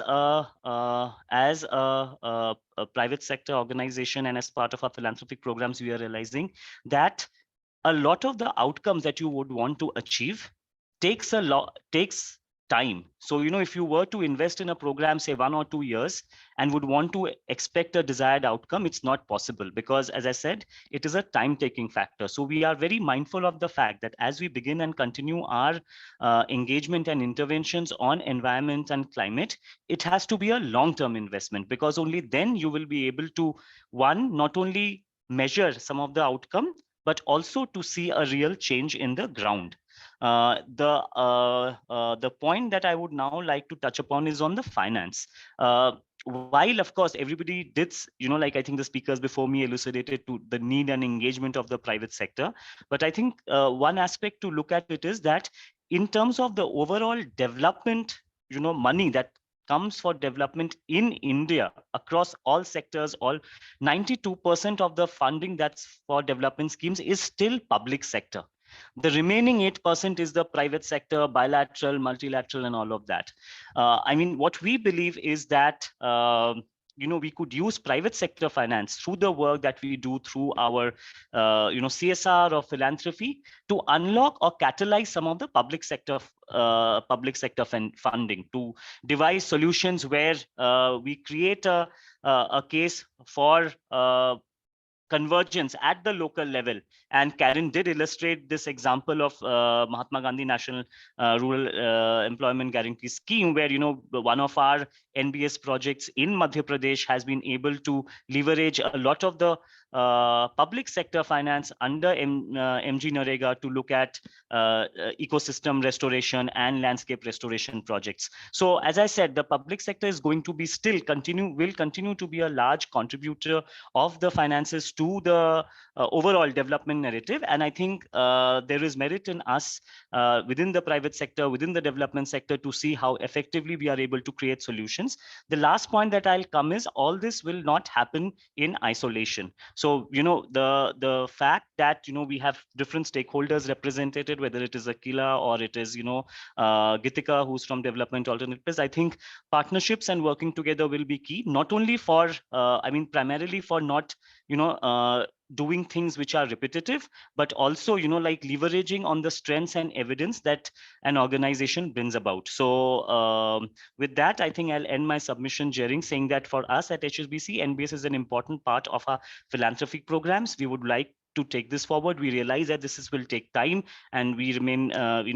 a private sector organization and as part of our philanthropic programs, we are realizing that a lot of the outcomes that you would want to achieve takes time. So, if you were to invest in a program, say 1 or 2 years, and would want to expect a desired outcome, it's not possible, because as I said, it is a time-taking factor. So we are very mindful of the fact that as we begin and continue our engagement and interventions on environment and climate, it has to be a long-term investment, because only then you will be able to, one, not only measure some of the outcome, but also to see a real change in the ground. The point that I would now like to touch upon is on the finance. While of course everybody did, like I think the speakers before me elucidated to the need and engagement of the private sector, but I think one aspect to look at it is that in terms of the overall development, money that comes for development in India across all sectors, 92% of the funding that's for development schemes is still public sector. The remaining 8% is the private sector, bilateral, multilateral, and all of that. I mean, what we believe is that we could use private sector finance through the work that we do through our CSR or philanthropy to unlock or catalyze some of the public sector funding, to devise solutions where we create a case for convergence at the local level. And Karen did illustrate this example of Mahatma Gandhi National Rural Employment Guarantee Scheme, where one of our NBS projects in Madhya Pradesh has been able to leverage a lot of the public sector finance under MG Narega to look at ecosystem restoration and landscape restoration projects. So as I said, the public sector is going to be will continue to be a large contributor of the finances to the overall development narrative. And I think there is merit in us within the private sector, within the development sector, to see how effectively we are able to create solutions. The last point that I'll come is all this will not happen in isolation. So, the fact that, we have different stakeholders represented, whether it is Akila or it is, Gitika, who's from Development Alternatives, I think partnerships and working together will be key, not only for, primarily for not, doing things which are repetitive, but also, like leveraging on the strengths and evidence that an organization brings about. So with that, I think I'll end my submission, Jering, saying that for us at HSBC, NBS is an important part of our philanthropic programs. We would like to take this forward. We realize that will take time, and we remain,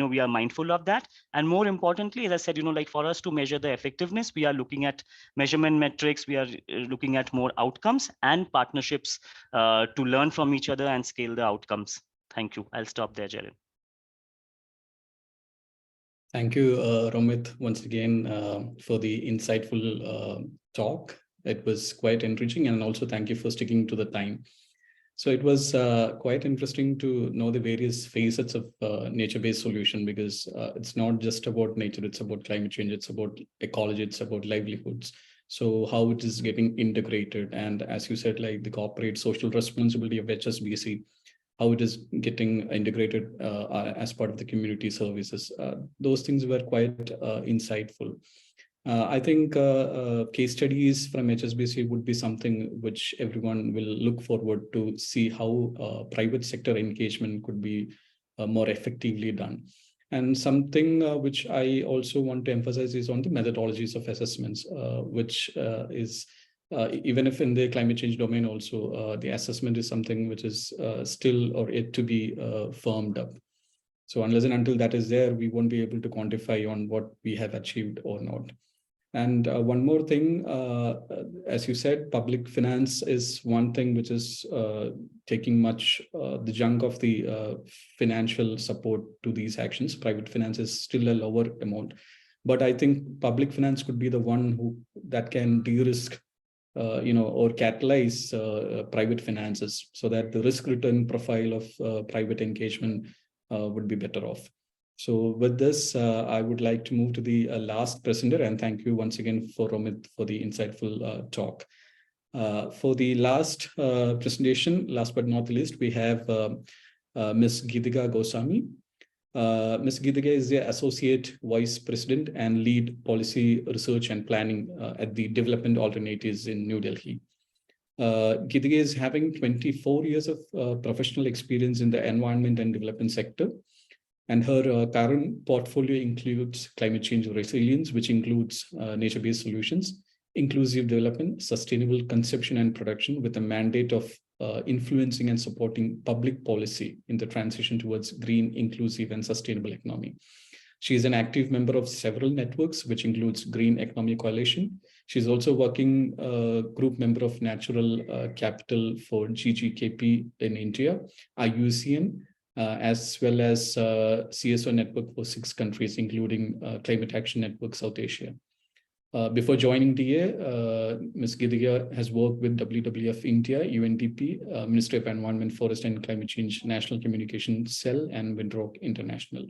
we are mindful of that. And more importantly, as I said, like for us to measure the effectiveness, we are looking at measurement metrics. We are looking at more outcomes and partnerships to learn from each other and scale the outcomes. Thank you. I'll stop there, Jared. Thank you, Romit, once again for the insightful talk. It was quite enriching, and also thank you for sticking to the time. So it was quite interesting to know the various facets of nature-based solution, because it's not just about nature, it's about climate change, it's about ecology, it's about livelihoods. So how it is getting integrated, and as you said, like the corporate social responsibility of HSBC, how it is getting integrated as part of the community services. Those things were quite insightful. I think case studies from HSBC would be something which everyone will look forward to see how private sector engagement could be more effectively done. And something which I also want to emphasize is on the methodologies of assessments, which is even if in the climate change domain also, the assessment is something which is still or yet to be firmed up. So unless and until that is there, we won't be able to quantify on what we have achieved or not. And one more thing, as you said, public finance is one thing which is taking much the chunk of the financial support to these actions. Private finance is still a lower amount, but I think public finance could be the one that can de-risk or catalyze private finances, so that the risk return profile of private engagement would be better off. So with this, I would like to move to the last presenter, and thank you once again for Romit for the insightful talk. For the last presentation, last but not the least, we have Ms. Gitika Goswami. Ms. Gitika is the Associate Vice President and Lead Policy Research and Planning at the Development Alternatives in New Delhi. Gitika is having 24 years of professional experience in the environment and development sector. And her current portfolio includes climate change resilience, which includes nature-based solutions, inclusive development, sustainable consumption and production, with a mandate of influencing and supporting public policy in the transition towards green, inclusive, and sustainable economy. She is an active member of several networks, which includes Green Economy Coalition. She's also working group member of Natural Capital for GGKP in India, IUCN, as well as CSO network for 6 countries, including Climate Action Network South Asia. Before joining DA, Ms. Gitika has worked with WWF India, UNDP, Ministry of Environment, Forest and Climate Change, National Communication Cell, and Windrock International.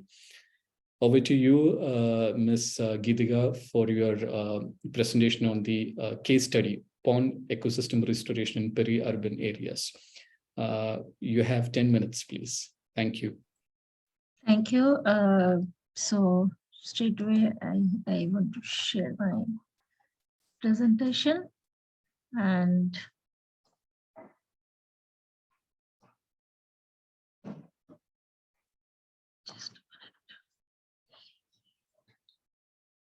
Over to you, Ms. Gitika, for your presentation on the case study, Pond Ecosystem Restoration in Peri-Urban Areas. You have 10 minutes, please. Thank you. Thank you. So straight away, I want to share my presentation, and just a minute.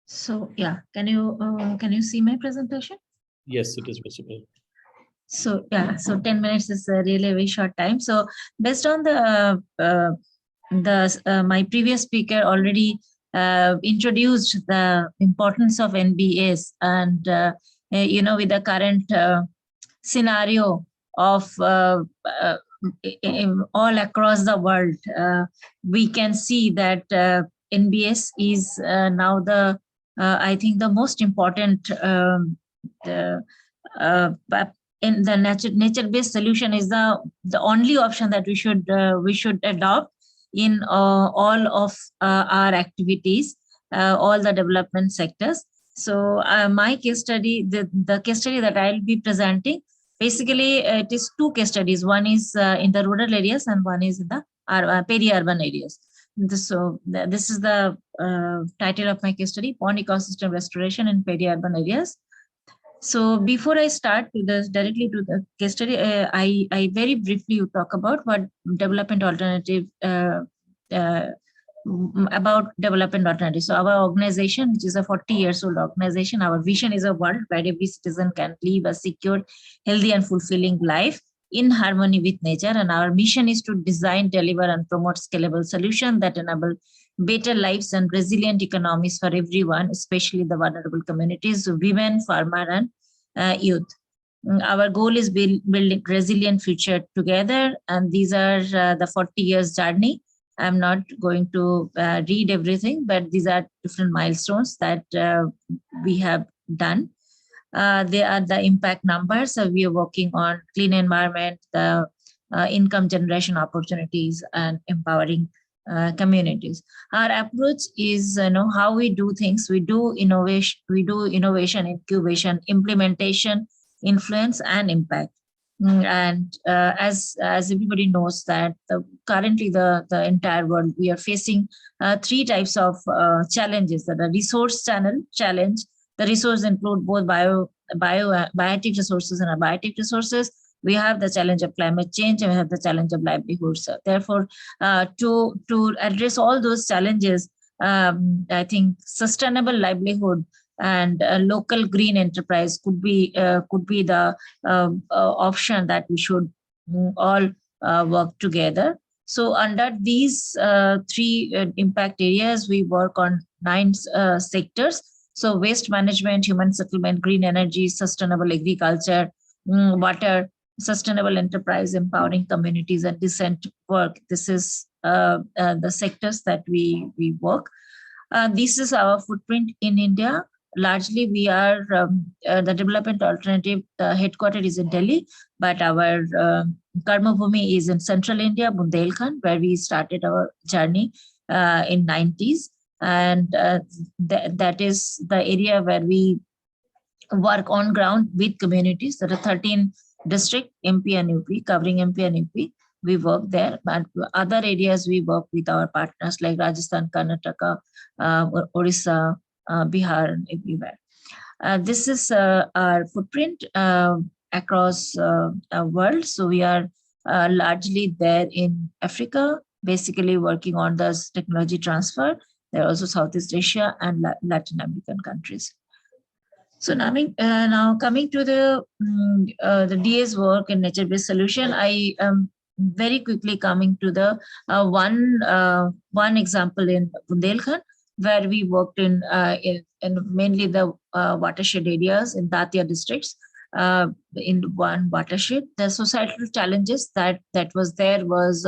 So yeah, can you see my presentation? Yes, it is visible. So yeah, so 10 minutes is really a very short time. So based on the my previous speaker already introduced the importance of NBAs, and with the current scenario of all across the world, we can see that NBS is now the I think the most important in the nature-based solution is the only option that we should adopt in all of our activities, all the development sectors. So my case study, the case study that I'll be presenting, basically it is 2 case studies. One is in the rural areas and one is in the peri-urban areas. So this is the title of my case study, Pond Ecosystem Restoration in Peri-Urban Areas. So before I start directly to the case study, I very briefly talk about what development alternative, about development alternatives. So our organization, which is a 40-year-old organization, our vision is a world where every citizen can live a secure, healthy and fulfilling life in harmony with nature. And our mission is to design, deliver, and promote scalable solutions that enable better lives and resilient economies for everyone, especially the vulnerable communities, women, farmer, and youth. Our goal is building resilient future together, and these are the 40 years journey. I'm not going to read everything, but these are different milestones that we have done. They are the impact numbers. So we are working on clean environment, the income generation opportunities, and empowering communities. Our approach is, how we do things. We do innovation, incubation, implementation, influence, and impact. And as everybody knows that currently the entire world, we are facing 3 types of challenges. That are resource challenge. The resources include both biotic resources and abiotic resources. We have the challenge of climate change, and we have the challenge of livelihoods. So therefore, to address all those challenges, I think sustainable livelihood and local green enterprise could be the option that we should all work together. So under these 3 impact areas, we work on 9 sectors. So waste management, human settlement, green energy, sustainable agriculture, water, sustainable enterprise, empowering communities, and decent work. This is the sectors that we work. This is our footprint in India. Largely, we are the development alternative. The headquarters is in Delhi, but our Karma Bhumi is in central India, Bundelkhand, where we started our journey in 90s. And that is the area where we work on ground with communities. There are 13 districts, MP and UP, covering MP and UP. We work there, but other areas we work with our partners like Rajasthan, Karnataka, Orissa, Bihar, and everywhere. This is our footprint across the world. So we are largely there in Africa, basically working on this technology transfer. There are also Southeast Asia and Latin American countries. So now coming to the DA's work in nature-based solution, I am very quickly coming to the one example in Bundelkhand, where we worked in mainly the watershed areas in Datia districts. In one watershed, the societal challenges that was there was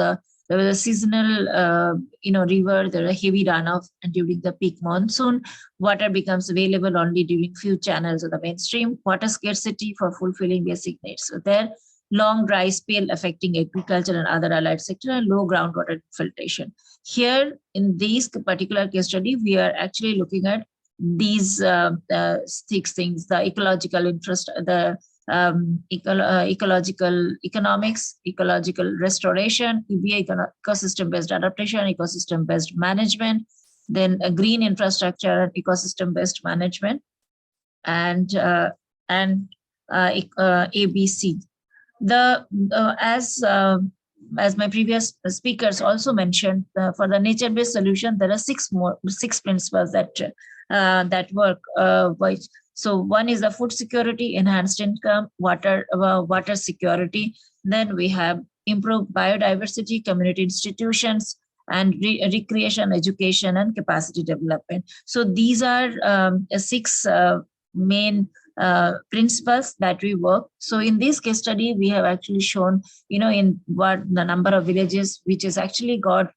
there was a seasonal, river. There was a heavy runoff, and during the peak monsoon, water becomes available only during few channels of the mainstream. Water scarcity for fulfilling basic needs. So there, long dry spell affecting agriculture and other allied sector, and low groundwater infiltration. Here, in this particular case study, we are actually looking at these 6 things: the ecological interest, the ecological economics, ecological restoration, EBA, ecosystem-based adaptation, ecosystem-based management, then a green infrastructure and ecosystem-based management, and ABC. As my previous speakers also mentioned, for the nature-based solution, there are 6 principles that work. So one is the food security, enhanced income, water security. Then we have improved biodiversity, community institutions, and recreation, education, and capacity development. So these are 6 main principles that we work. So in this case study, we have actually shown, in what the number of villages which has actually got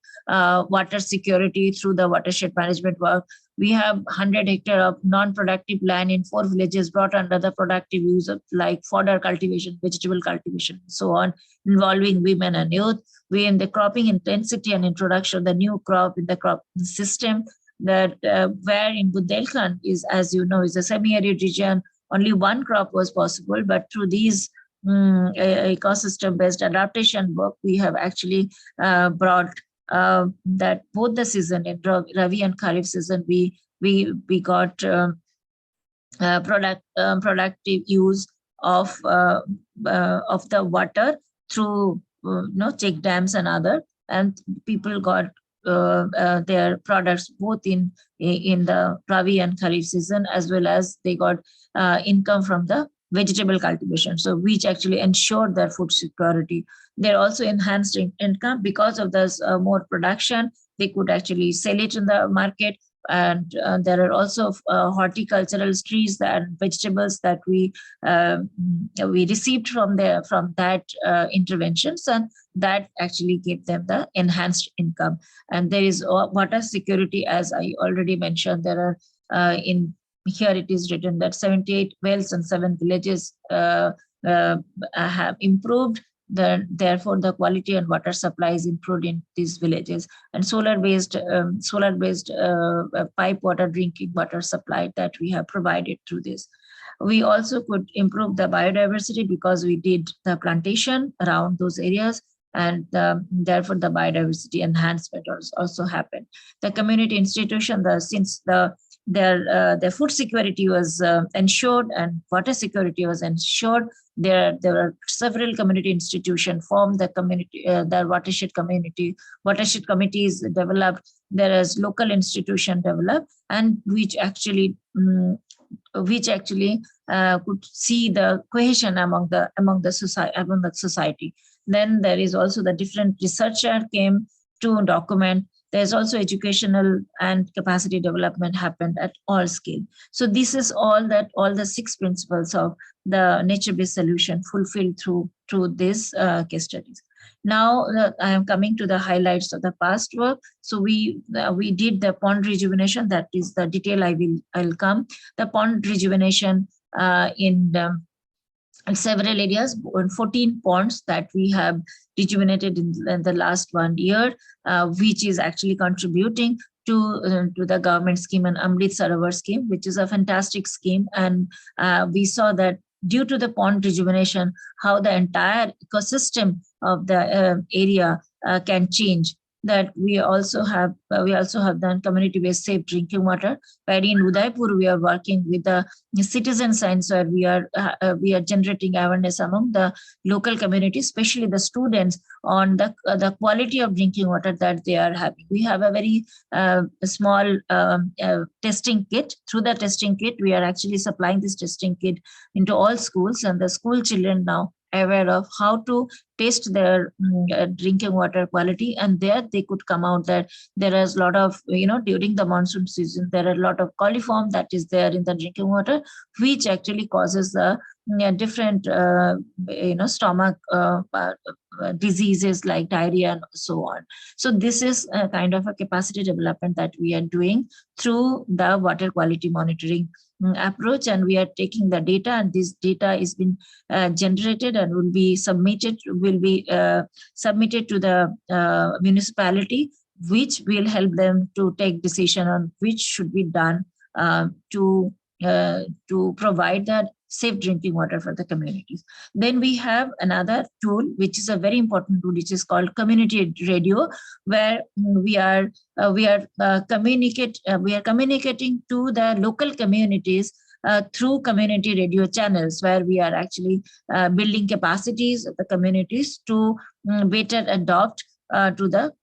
water security through the watershed management work. We have 100 hectares of non-productive land in 4 villages brought under the productive use of like fodder cultivation, vegetable cultivation, and so on, involving women and youth. We in the cropping intensity and introduction of the new crop in the crop system, that where in Bundelkhand is, as you know, is a semi-arid region. Only 1 crop was possible, but through these ecosystem-based adaptation work, we have actually brought that both the season, in Rabi and Kharif season, we got productive use of the water through check dams and other, and people got their products both in the Rabi and Kharif season, as well as they got income from the vegetable cultivation, so which actually ensure their food security. They're also enhanced income because of this more production. They could actually sell it in the market. And there are also horticultural trees and vegetables that we received from that interventions, and that actually gave them the enhanced income. And there is water security, as I already mentioned. There are in here it is written that 78 wells and 7 villages have improved. Therefore, the quality and water supply is improved in these villages. And solar-based pipe water, drinking water supply that we have provided through this. We also could improve the biodiversity because we did the plantation around those areas, and therefore the biodiversity enhancement also happened. The community institution, since their food security was ensured and water security was ensured, there were several community institutions formed, the community, the watershed committees developed. There is local institution developed, and which actually could see the cohesion among the society. Then there is also the different researcher came to document. There's also educational and capacity development happened at all scale. So this is all the 6 principles of the nature-based solution fulfilled through this case studies. Now I am coming to the highlights of the past work. So we did the pond rejuvenation. That is the detail I'll come. The pond rejuvenation in several areas, 14 ponds that we have rejuvenated in the last 1 year, which is actually contributing to the government scheme and Amrit Sarovar scheme, which is a fantastic scheme. And we saw that due to the pond rejuvenation, how the entire ecosystem of the area can change. That we also have done community-based safe drinking water. Where in Udaipur we are working with the citizen science, where we are generating awareness among the local community, especially the students, on the quality of drinking water that they are having. We have a very small testing kit. Through the testing kit, we are actually supplying this testing kit into all schools, and the school children now aware of how to taste their drinking water quality, and there they could come out that there is a lot of, during the monsoon season, there are a lot of coliform that is there in the drinking water, which actually causes the different stomach diseases like diarrhea and so on. So this is a kind of a capacity development that we are doing through the water quality monitoring approach, and we are taking the data, and this data is being generated and will be submitted to the municipality, which will help them to take decision on which should be done to provide that safe drinking water for the communities. Then we have another tool, which is a very important tool, which is called community radio, where we are communicating to the local communities through community radio channels, where we are actually building capacities of the communities to better adopt to the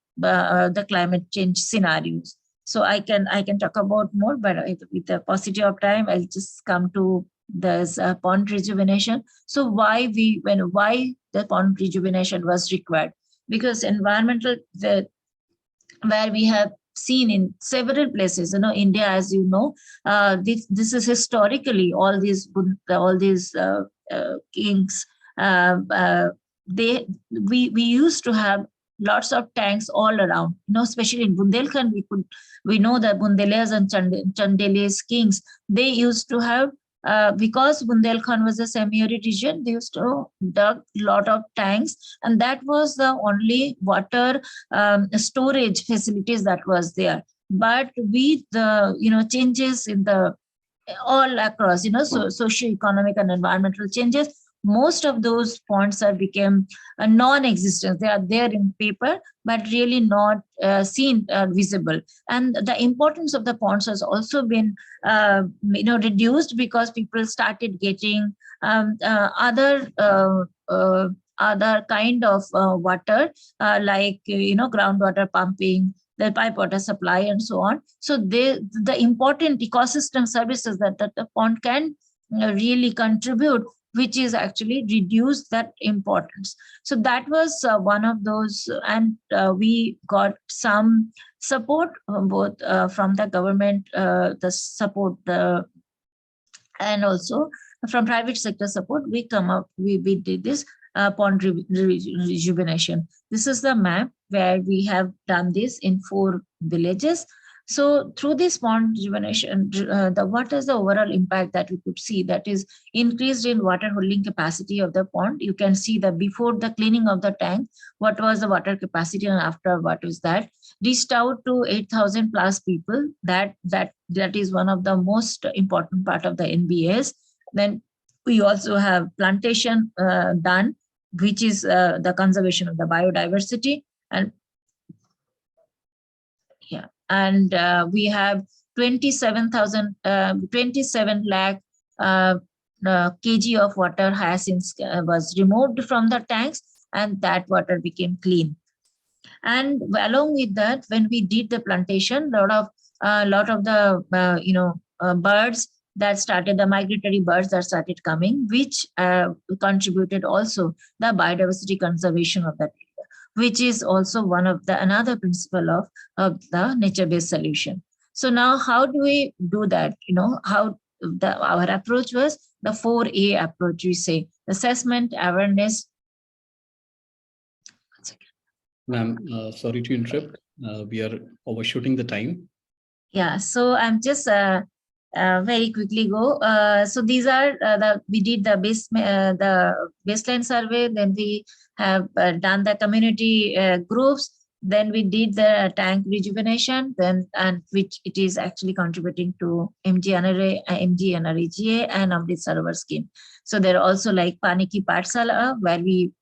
climate change scenarios. So I can talk about more, but with the paucity of time, I'll just come to this pond rejuvenation. So why the pond rejuvenation was required? Because environmental, where we have seen in several places, India, as you know, this is historically all these kings. We used to have lots of tanks all around, especially in Bundelkhand. We know the Bundelas and Chandelas kings, they used to have, because Bundelkhand was a semi-arid region, they used to dug a lot of tanks, and that was the only water storage facilities that was there. But with the changes in the all across, socio-economic and environmental changes, most of those ponds became non-existent. They are there in paper, but really not seen, visible. And the importance of the ponds has also been, reduced, because people started getting other kind of water, like groundwater pumping, the pipe water supply, and so on. So the important ecosystem services that the pond can really contribute, which is actually reduce that importance. So that was one of those, and we got some support both from the government, the support, and also from private sector support. We did this pond rejuvenation. This is the map where we have done this in 4 villages. So through this pond rejuvenation, what is the overall impact that we could see? That is increased in water holding capacity of the pond. You can see that before the cleaning of the tank, what was the water capacity, and after what was that? Reached out to 8,000 plus people. That is one of the most important part of the NBS. Then we also have plantation done, which is the conservation of the biodiversity, and yeah, and we have 27 lakh kg of water hyacinths was removed from the tanks, and that water became clean. And along with that, when we did the plantation, lot of the birds that started, the migratory birds that started coming, which contributed also the biodiversity conservation of that area, which is also one of the another principle of the nature-based solution. So now how do we do that? How our approach was the 4A approach. We say assessment, awareness. Ma'am, sorry to interrupt. We are overshooting the time. Yeah, so I'm just very quickly go. So these are we did the baseline survey. Then we have done the community groups. Then we did the tank rejuvenation. Then and which it is actually contributing to MGNRA, MGNRAGA, and Amrit Sarovar scheme. So there are also like Pani Ki Pathshala, where we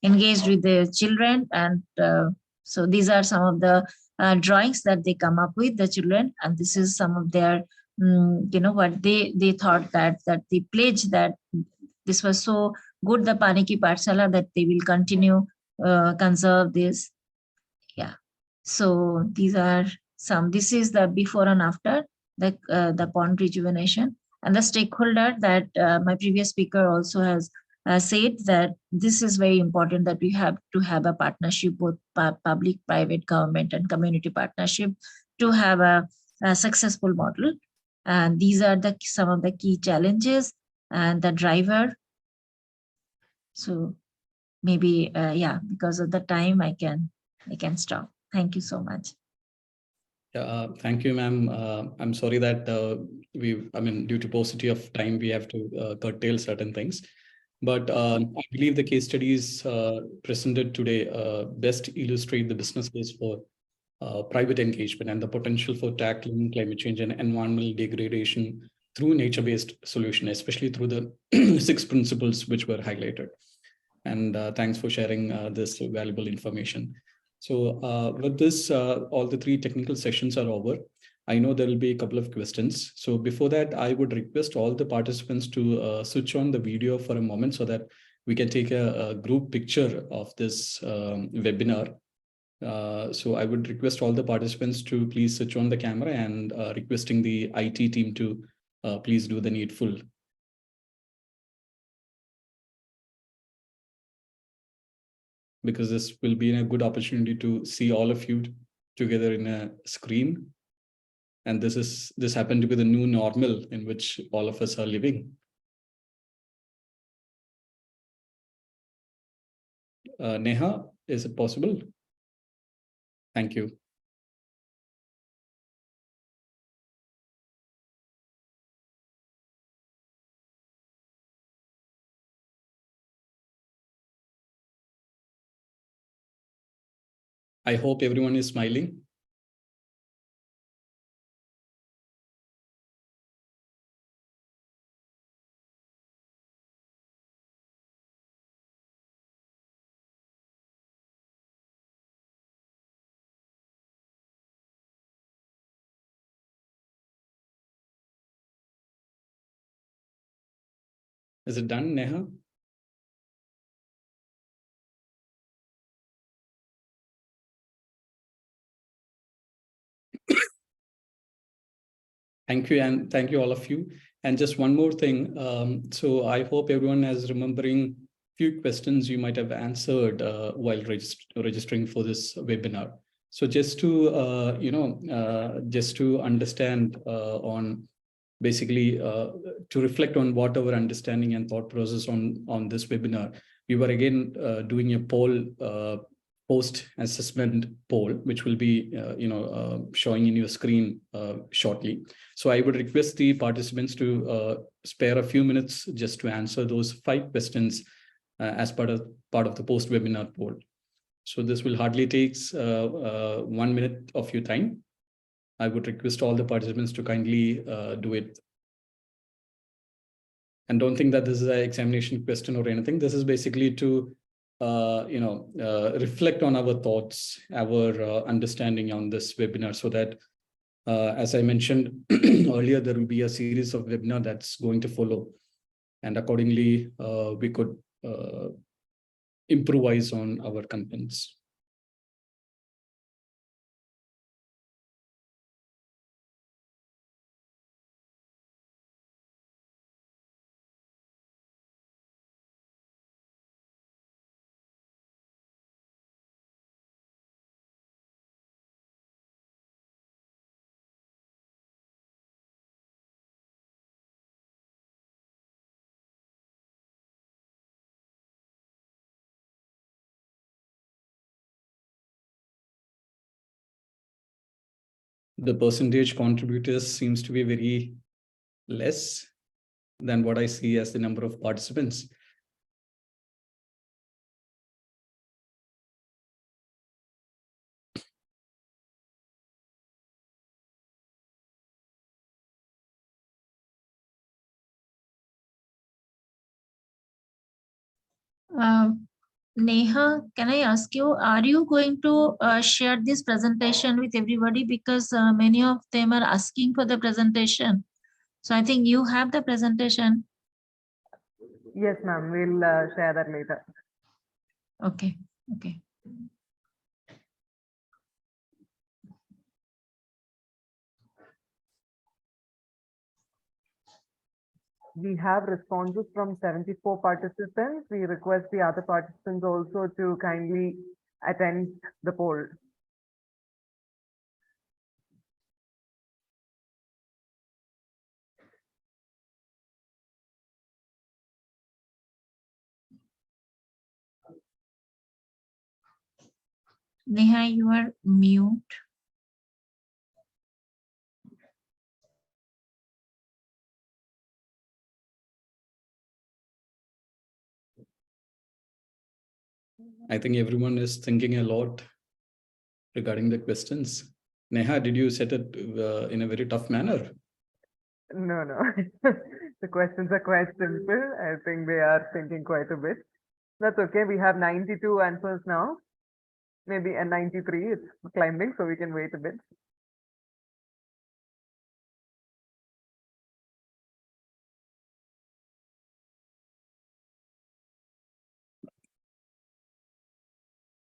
engaged with the children, and so these are some of the drawings that they come up with, the children, and this is some of their what they thought, that they pledged that this was so good, the Pani Ki Pathshala, that they will continue conserve this. Yeah, so these are some. This is the before and after the pond rejuvenation, and the stakeholder that my previous speaker also has said that this is very important, that we have to have a partnership, both public, private, government, and community partnership, to have a successful model. And these are some of the key challenges and the driver. So maybe yeah, because of the time, I can stop. Thank you so much. Thank you, ma'am. I'm sorry that due to paucity of time, we have to curtail certain things. But I believe the case studies presented today best illustrate the business case for private engagement and the potential for tackling climate change and environmental degradation through nature-based solution, especially through the 6 principles which were highlighted. And thanks for sharing this valuable information. So with this, all the 3 technical sessions are over. I know there will be a couple of questions. So before that, I would request all the participants to switch on the video for a moment so that we can take a group picture of this webinar. So I would request all the participants to please switch on the camera, and requesting the IT team to please do the needful. Because this will be a good opportunity to see all of you together in a screen. And this happened to be the new normal in which all of us are living. Neha, is it possible? Thank you. I hope everyone is smiling. Is it done, Neha? Thank you, and thank you all of you. And just one more thing. So I hope everyone is remembering few questions you might have answered while registering for this webinar. So just to, just to understand on basically to reflect on what our understanding and thought process on this webinar, we were again doing a poll, post-assessment poll, which will be showing in your screen shortly. So I would request the participants to spare a few minutes just to answer those 5 questions as part of the post-webinar poll. So this will hardly takes 1 minute of your time. I would request all the participants to kindly do it. And don't think that this is an examination question or anything. This is basically to reflect on our thoughts, our understanding on this webinar, so that as I mentioned earlier, there will be a series of webinar that's going to follow, and accordingly we could improvise on our contents. The percentage contributors seems to be very less than what I see as the number of participants. Neha, can I ask you, are you going to share this presentation with everybody? Because many of them are asking for the presentation. So I think you have the presentation. Yes, ma'am. We'll share that later. Okay. Okay. We have responses from 74 participants. We request the other participants also to kindly attend the poll. Neha, you are mute. I think everyone is thinking a lot regarding the questions. Neha, did you set it in a very tough manner? No, no. The questions are quite simple. I think they are thinking quite a bit. That's okay. We have 92 answers now. Maybe at 93, it's climbing, so we can wait a bit.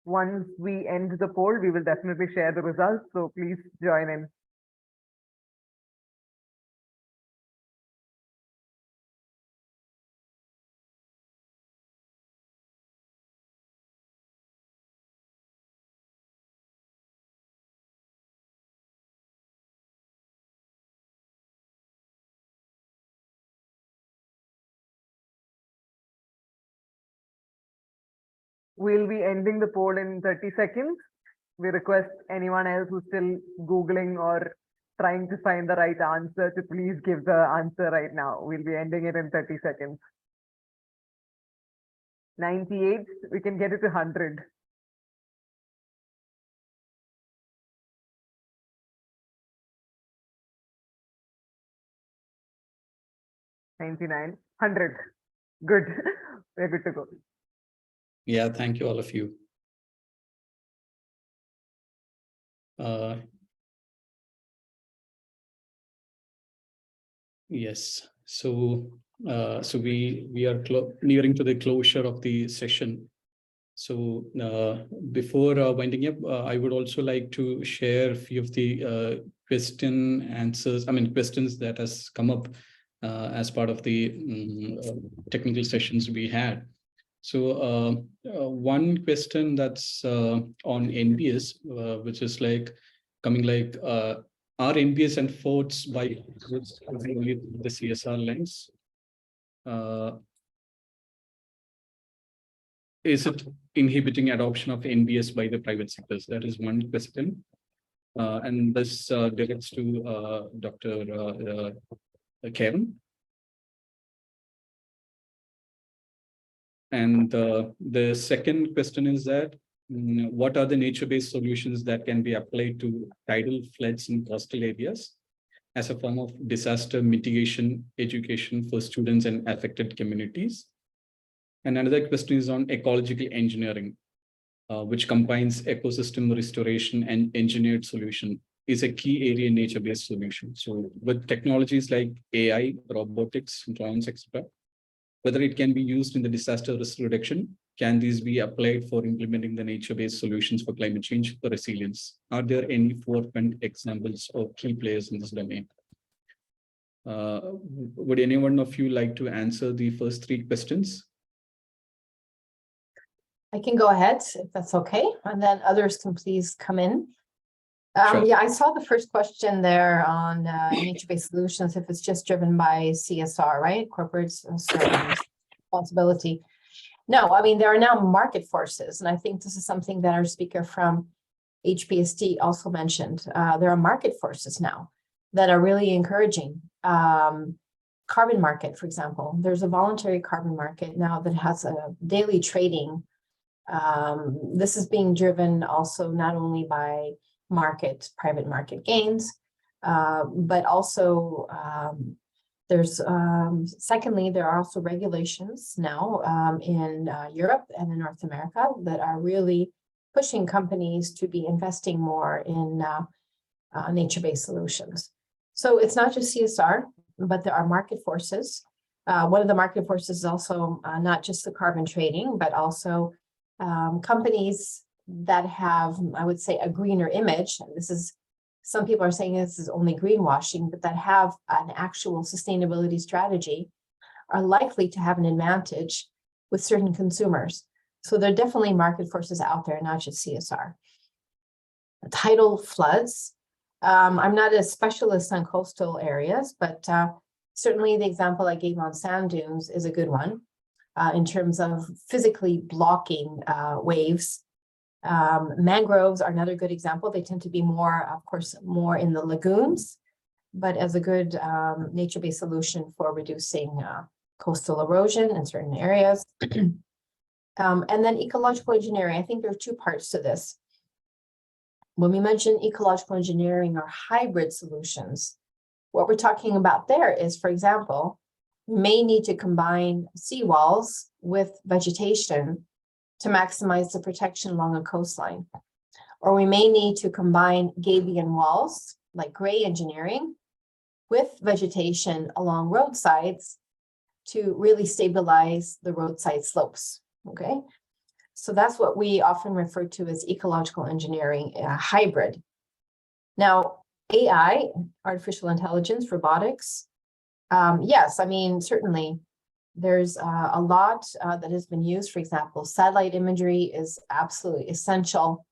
Once we end the poll, we will definitely share the results. So please join in. We'll be ending the poll in 30 seconds. We request anyone else who's still Googling or trying to find the right answer to please give the answer right now. We'll be ending it in 30 seconds. 98, we can get it to 100. $99, $100. Good. We're good to go. Yeah, thank you, all of you. Yes, so we are nearing to the closure of the session. So before winding up, I would also like to share a few of the questions that has come up as part of the technical sessions we had. So one question that's on NBS, which is like coming like, are NBS enforced by only the CSR lens? Is it inhibiting adoption of NBS by the private sectors? That is one question. And this directs to Dr. Karen. And the second question is that, what are the nature-based solutions that can be applied to tidal floods in coastal areas as a form of disaster mitigation education for students and affected communities? And another question is on ecological engineering, which combines ecosystem restoration and engineered solution, is a key area in nature-based solution. So with technologies like AI, robotics, drones, etc., whether it can be used in the disaster risk reduction, can these be applied for implementing the nature-based solutions for climate change resilience? Are there any forefront examples or key players in this domain? Would any one of you like to answer the first three questions? I can go ahead if that's okay, and then others can please come in. Sure. Yeah, I saw the first question there on nature-based solutions, if it's just driven by CSR, right? Corporate responsibility. No, I mean, there are now market forces, and I think this is something that our speaker from HPST also mentioned. There are market forces now that are really encouraging. Carbon market, for example, there's a voluntary carbon market now that has a daily trading. This is being driven also not only by private market gains, but also secondly, there are also regulations now in Europe and in North America that are really pushing companies to be investing more in nature-based solutions. So it's not just CSR, but there are market forces. One of the market forces is also not just the carbon trading, but also companies that have, I would say, a greener image. This is, some people are saying this is only greenwashing, but that have an actual sustainability strategy are likely to have an advantage with certain consumers. So there are definitely market forces out there, not just CSR. Tidal floods. I'm not a specialist on coastal areas, but certainly the example I gave on sand dunes is a good one in terms of physically blocking waves. Mangroves are another good example. They tend to be more, of course, more in the lagoons, but as a good nature-based solution for reducing coastal erosion in certain areas. And then ecological engineering. I think there are two parts to this. When we mention ecological engineering or hybrid solutions, what we're talking about there is, for example, we may need to combine seawalls with vegetation to maximize the protection along a coastline. Or we may need to combine gabion walls, like gray engineering, with vegetation along roadsides to really stabilize the roadside slopes, okay? So that's what we often refer to as ecological engineering, hybrid. Now, AI, artificial intelligence, robotics, yes, I mean, certainly, there's a lot that has been used. For example, satellite imagery is absolutely essential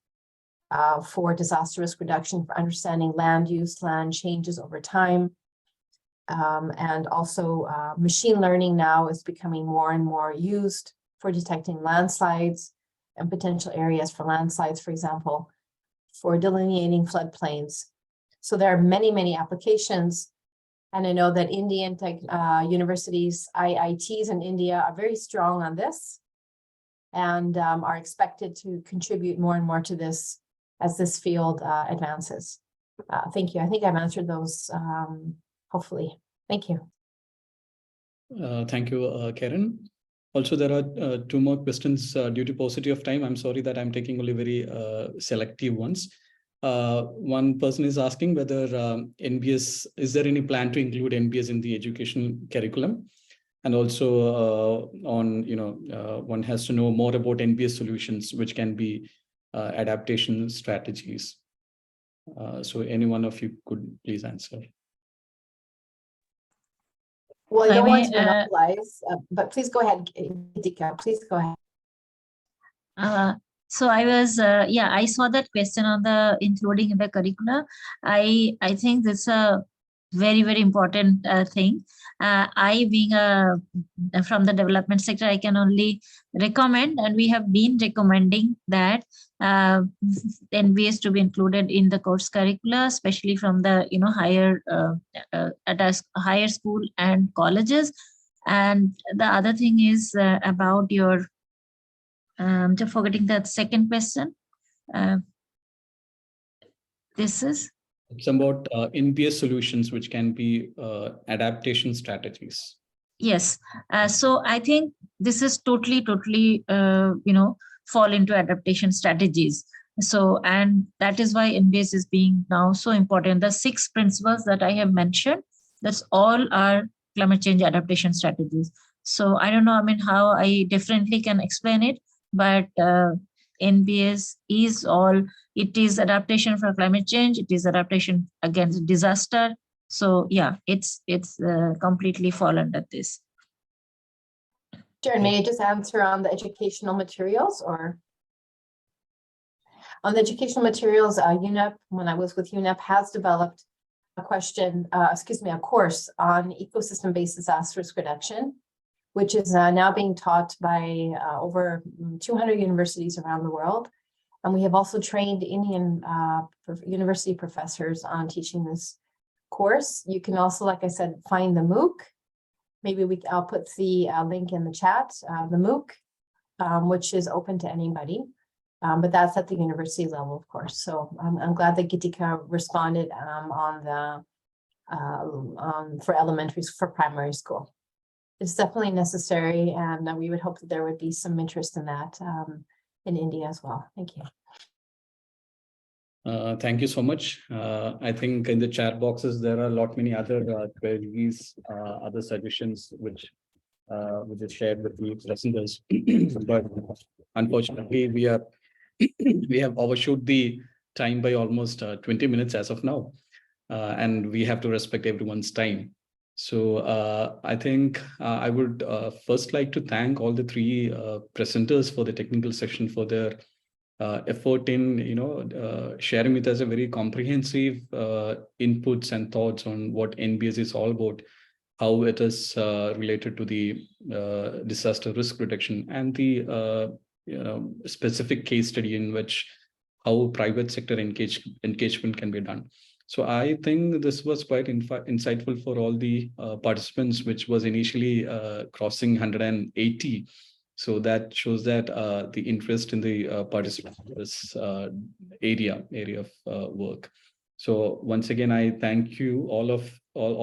for disaster risk reduction, for understanding land use, land changes over time. And also machine learning now is becoming more and more used for detecting landslides and potential areas for landslides, for example, for delineating floodplains. So there are many, many applications. And I know that Indian universities, IITs in India are very strong on this and are expected to contribute more and more to this as this field advances. Thank you. I think I've answered those, hopefully. Thank you. Thank you, Karen. Also, there are two more questions due to paucity of time. I'm sorry that I'm taking only very selective ones. One person is asking whether NBS, is there any plan to include NBS in the educational curriculum? And also one has to know more about NBS solutions, which can be adaptation strategies. So any one of you could please answer. Well, I I don't want may, to monopolize, but please go ahead, Gitika. Please go ahead. So I was, yeah, I saw that question on the including in the curricula. I think that's a very, very important thing. I being from the development sector, I can only recommend, and we have been recommending that NBS to be included in the course curricula, especially from the higher at a higher school and colleges. And the other thing is about your just forgetting that second question. This is It's about NBS solutions, which can be adaptation strategies. yes. So I think this is totally fall into adaptation strategies. So, and that is why NBS is being now so important. The 6 principles that I have mentioned, that's all are climate change adaptation strategies. So I don't know, I mean, how I differently can explain it, but NBS is all, it is adaptation for climate change, it is adaptation against disaster. So yeah, it's completely fall under this. Jared, may I just answer on the educational materials or? On the educational materials, UNEP, when I was with UNEP, has developed a course on ecosystem-based disaster risk reduction, which is now being taught by over 200 universities around the world. And we have also trained Indian university professors on teaching this course. You can also, like I said, find the MOOC. Maybe I'll put the link in the chat, the MOOC, which is open to anybody. But that's at the university level, of course. So I'm glad that Gitika responded on the for primary school. It's definitely necessary, and we would hope that there would be some interest in that in India as well. Thank you. Thank you so much. I think in the chat boxes, there are a lot many other queries, other suggestions, which is shared with the presenters. But unfortunately, we have overshot the time by almost 20 minutes as of now, and we have to respect everyone's time. So I think I would first like to thank all the 3 presenters for the technical session for their effort in sharing with us a very comprehensive inputs and thoughts on what NBS is all about, how it is related to the disaster risk reduction, and the specific case study in which how private sector engagement can be done. So I think this was quite insightful for all the participants, which was initially crossing 180. So that shows that the interest in the participants this area of work. So once again, I thank you all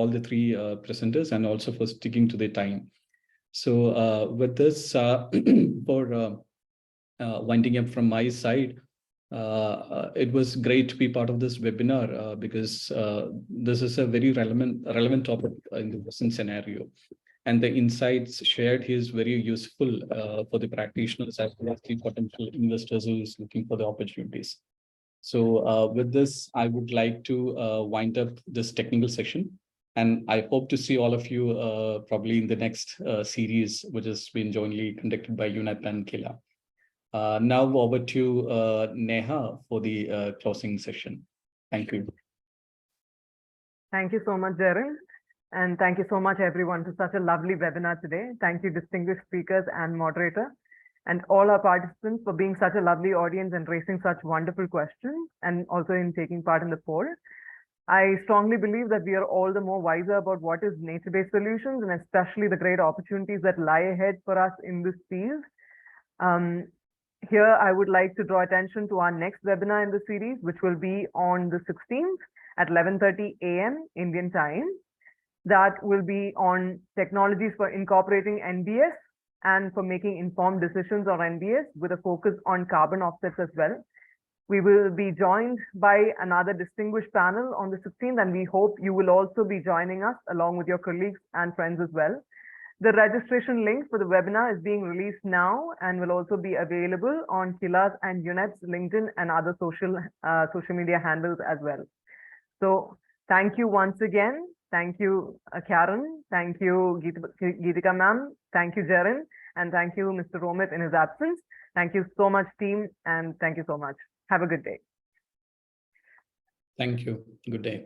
the 3 presenters, and also for sticking to the time. So with this, for winding up from my side, it was great to be part of this webinar because this is a very relevant topic in the present scenario. And the insights shared here is very useful for the practitioners as well as the potential investors who is looking for the opportunities. So with this, I would like to wind up this technical session. And I hope to see all of you probably in the next series, which has been jointly conducted by UNEP and Kila. Now over to Neha for the closing session. Thank you. Thank you so much, Jaren. And thank you so much, everyone, for such a lovely webinar today. Thank you, distinguished speakers and moderator, and all our participants for being such a lovely audience and raising such wonderful questions, and also in taking part in the poll. I strongly believe that we are all the more wiser about what is nature-based solutions, and especially the great opportunities that lie ahead for us in this field. Here, I would like to draw attention to our next webinar in the series, which will be on the 16th at 11:30 a.m. Indian time. That will be on technologies for incorporating NBS and for making informed decisions on NBS with a focus on carbon offsets as well. We will be joined by another distinguished panel on the 16th, and we hope you will also be joining us along with your colleagues and friends as well. The registration link for the webinar is being released now and will also be available on Kila's and UNEP's LinkedIn and other social media handles as well. So thank you once again Thank you, Karen. Thank you, Gitika ma'am. Thank you, Jaren. And thank you, Mr. Romit, in his absence. Thank you so much, team. And thank you so much. Have a good day. Thank you. Good day.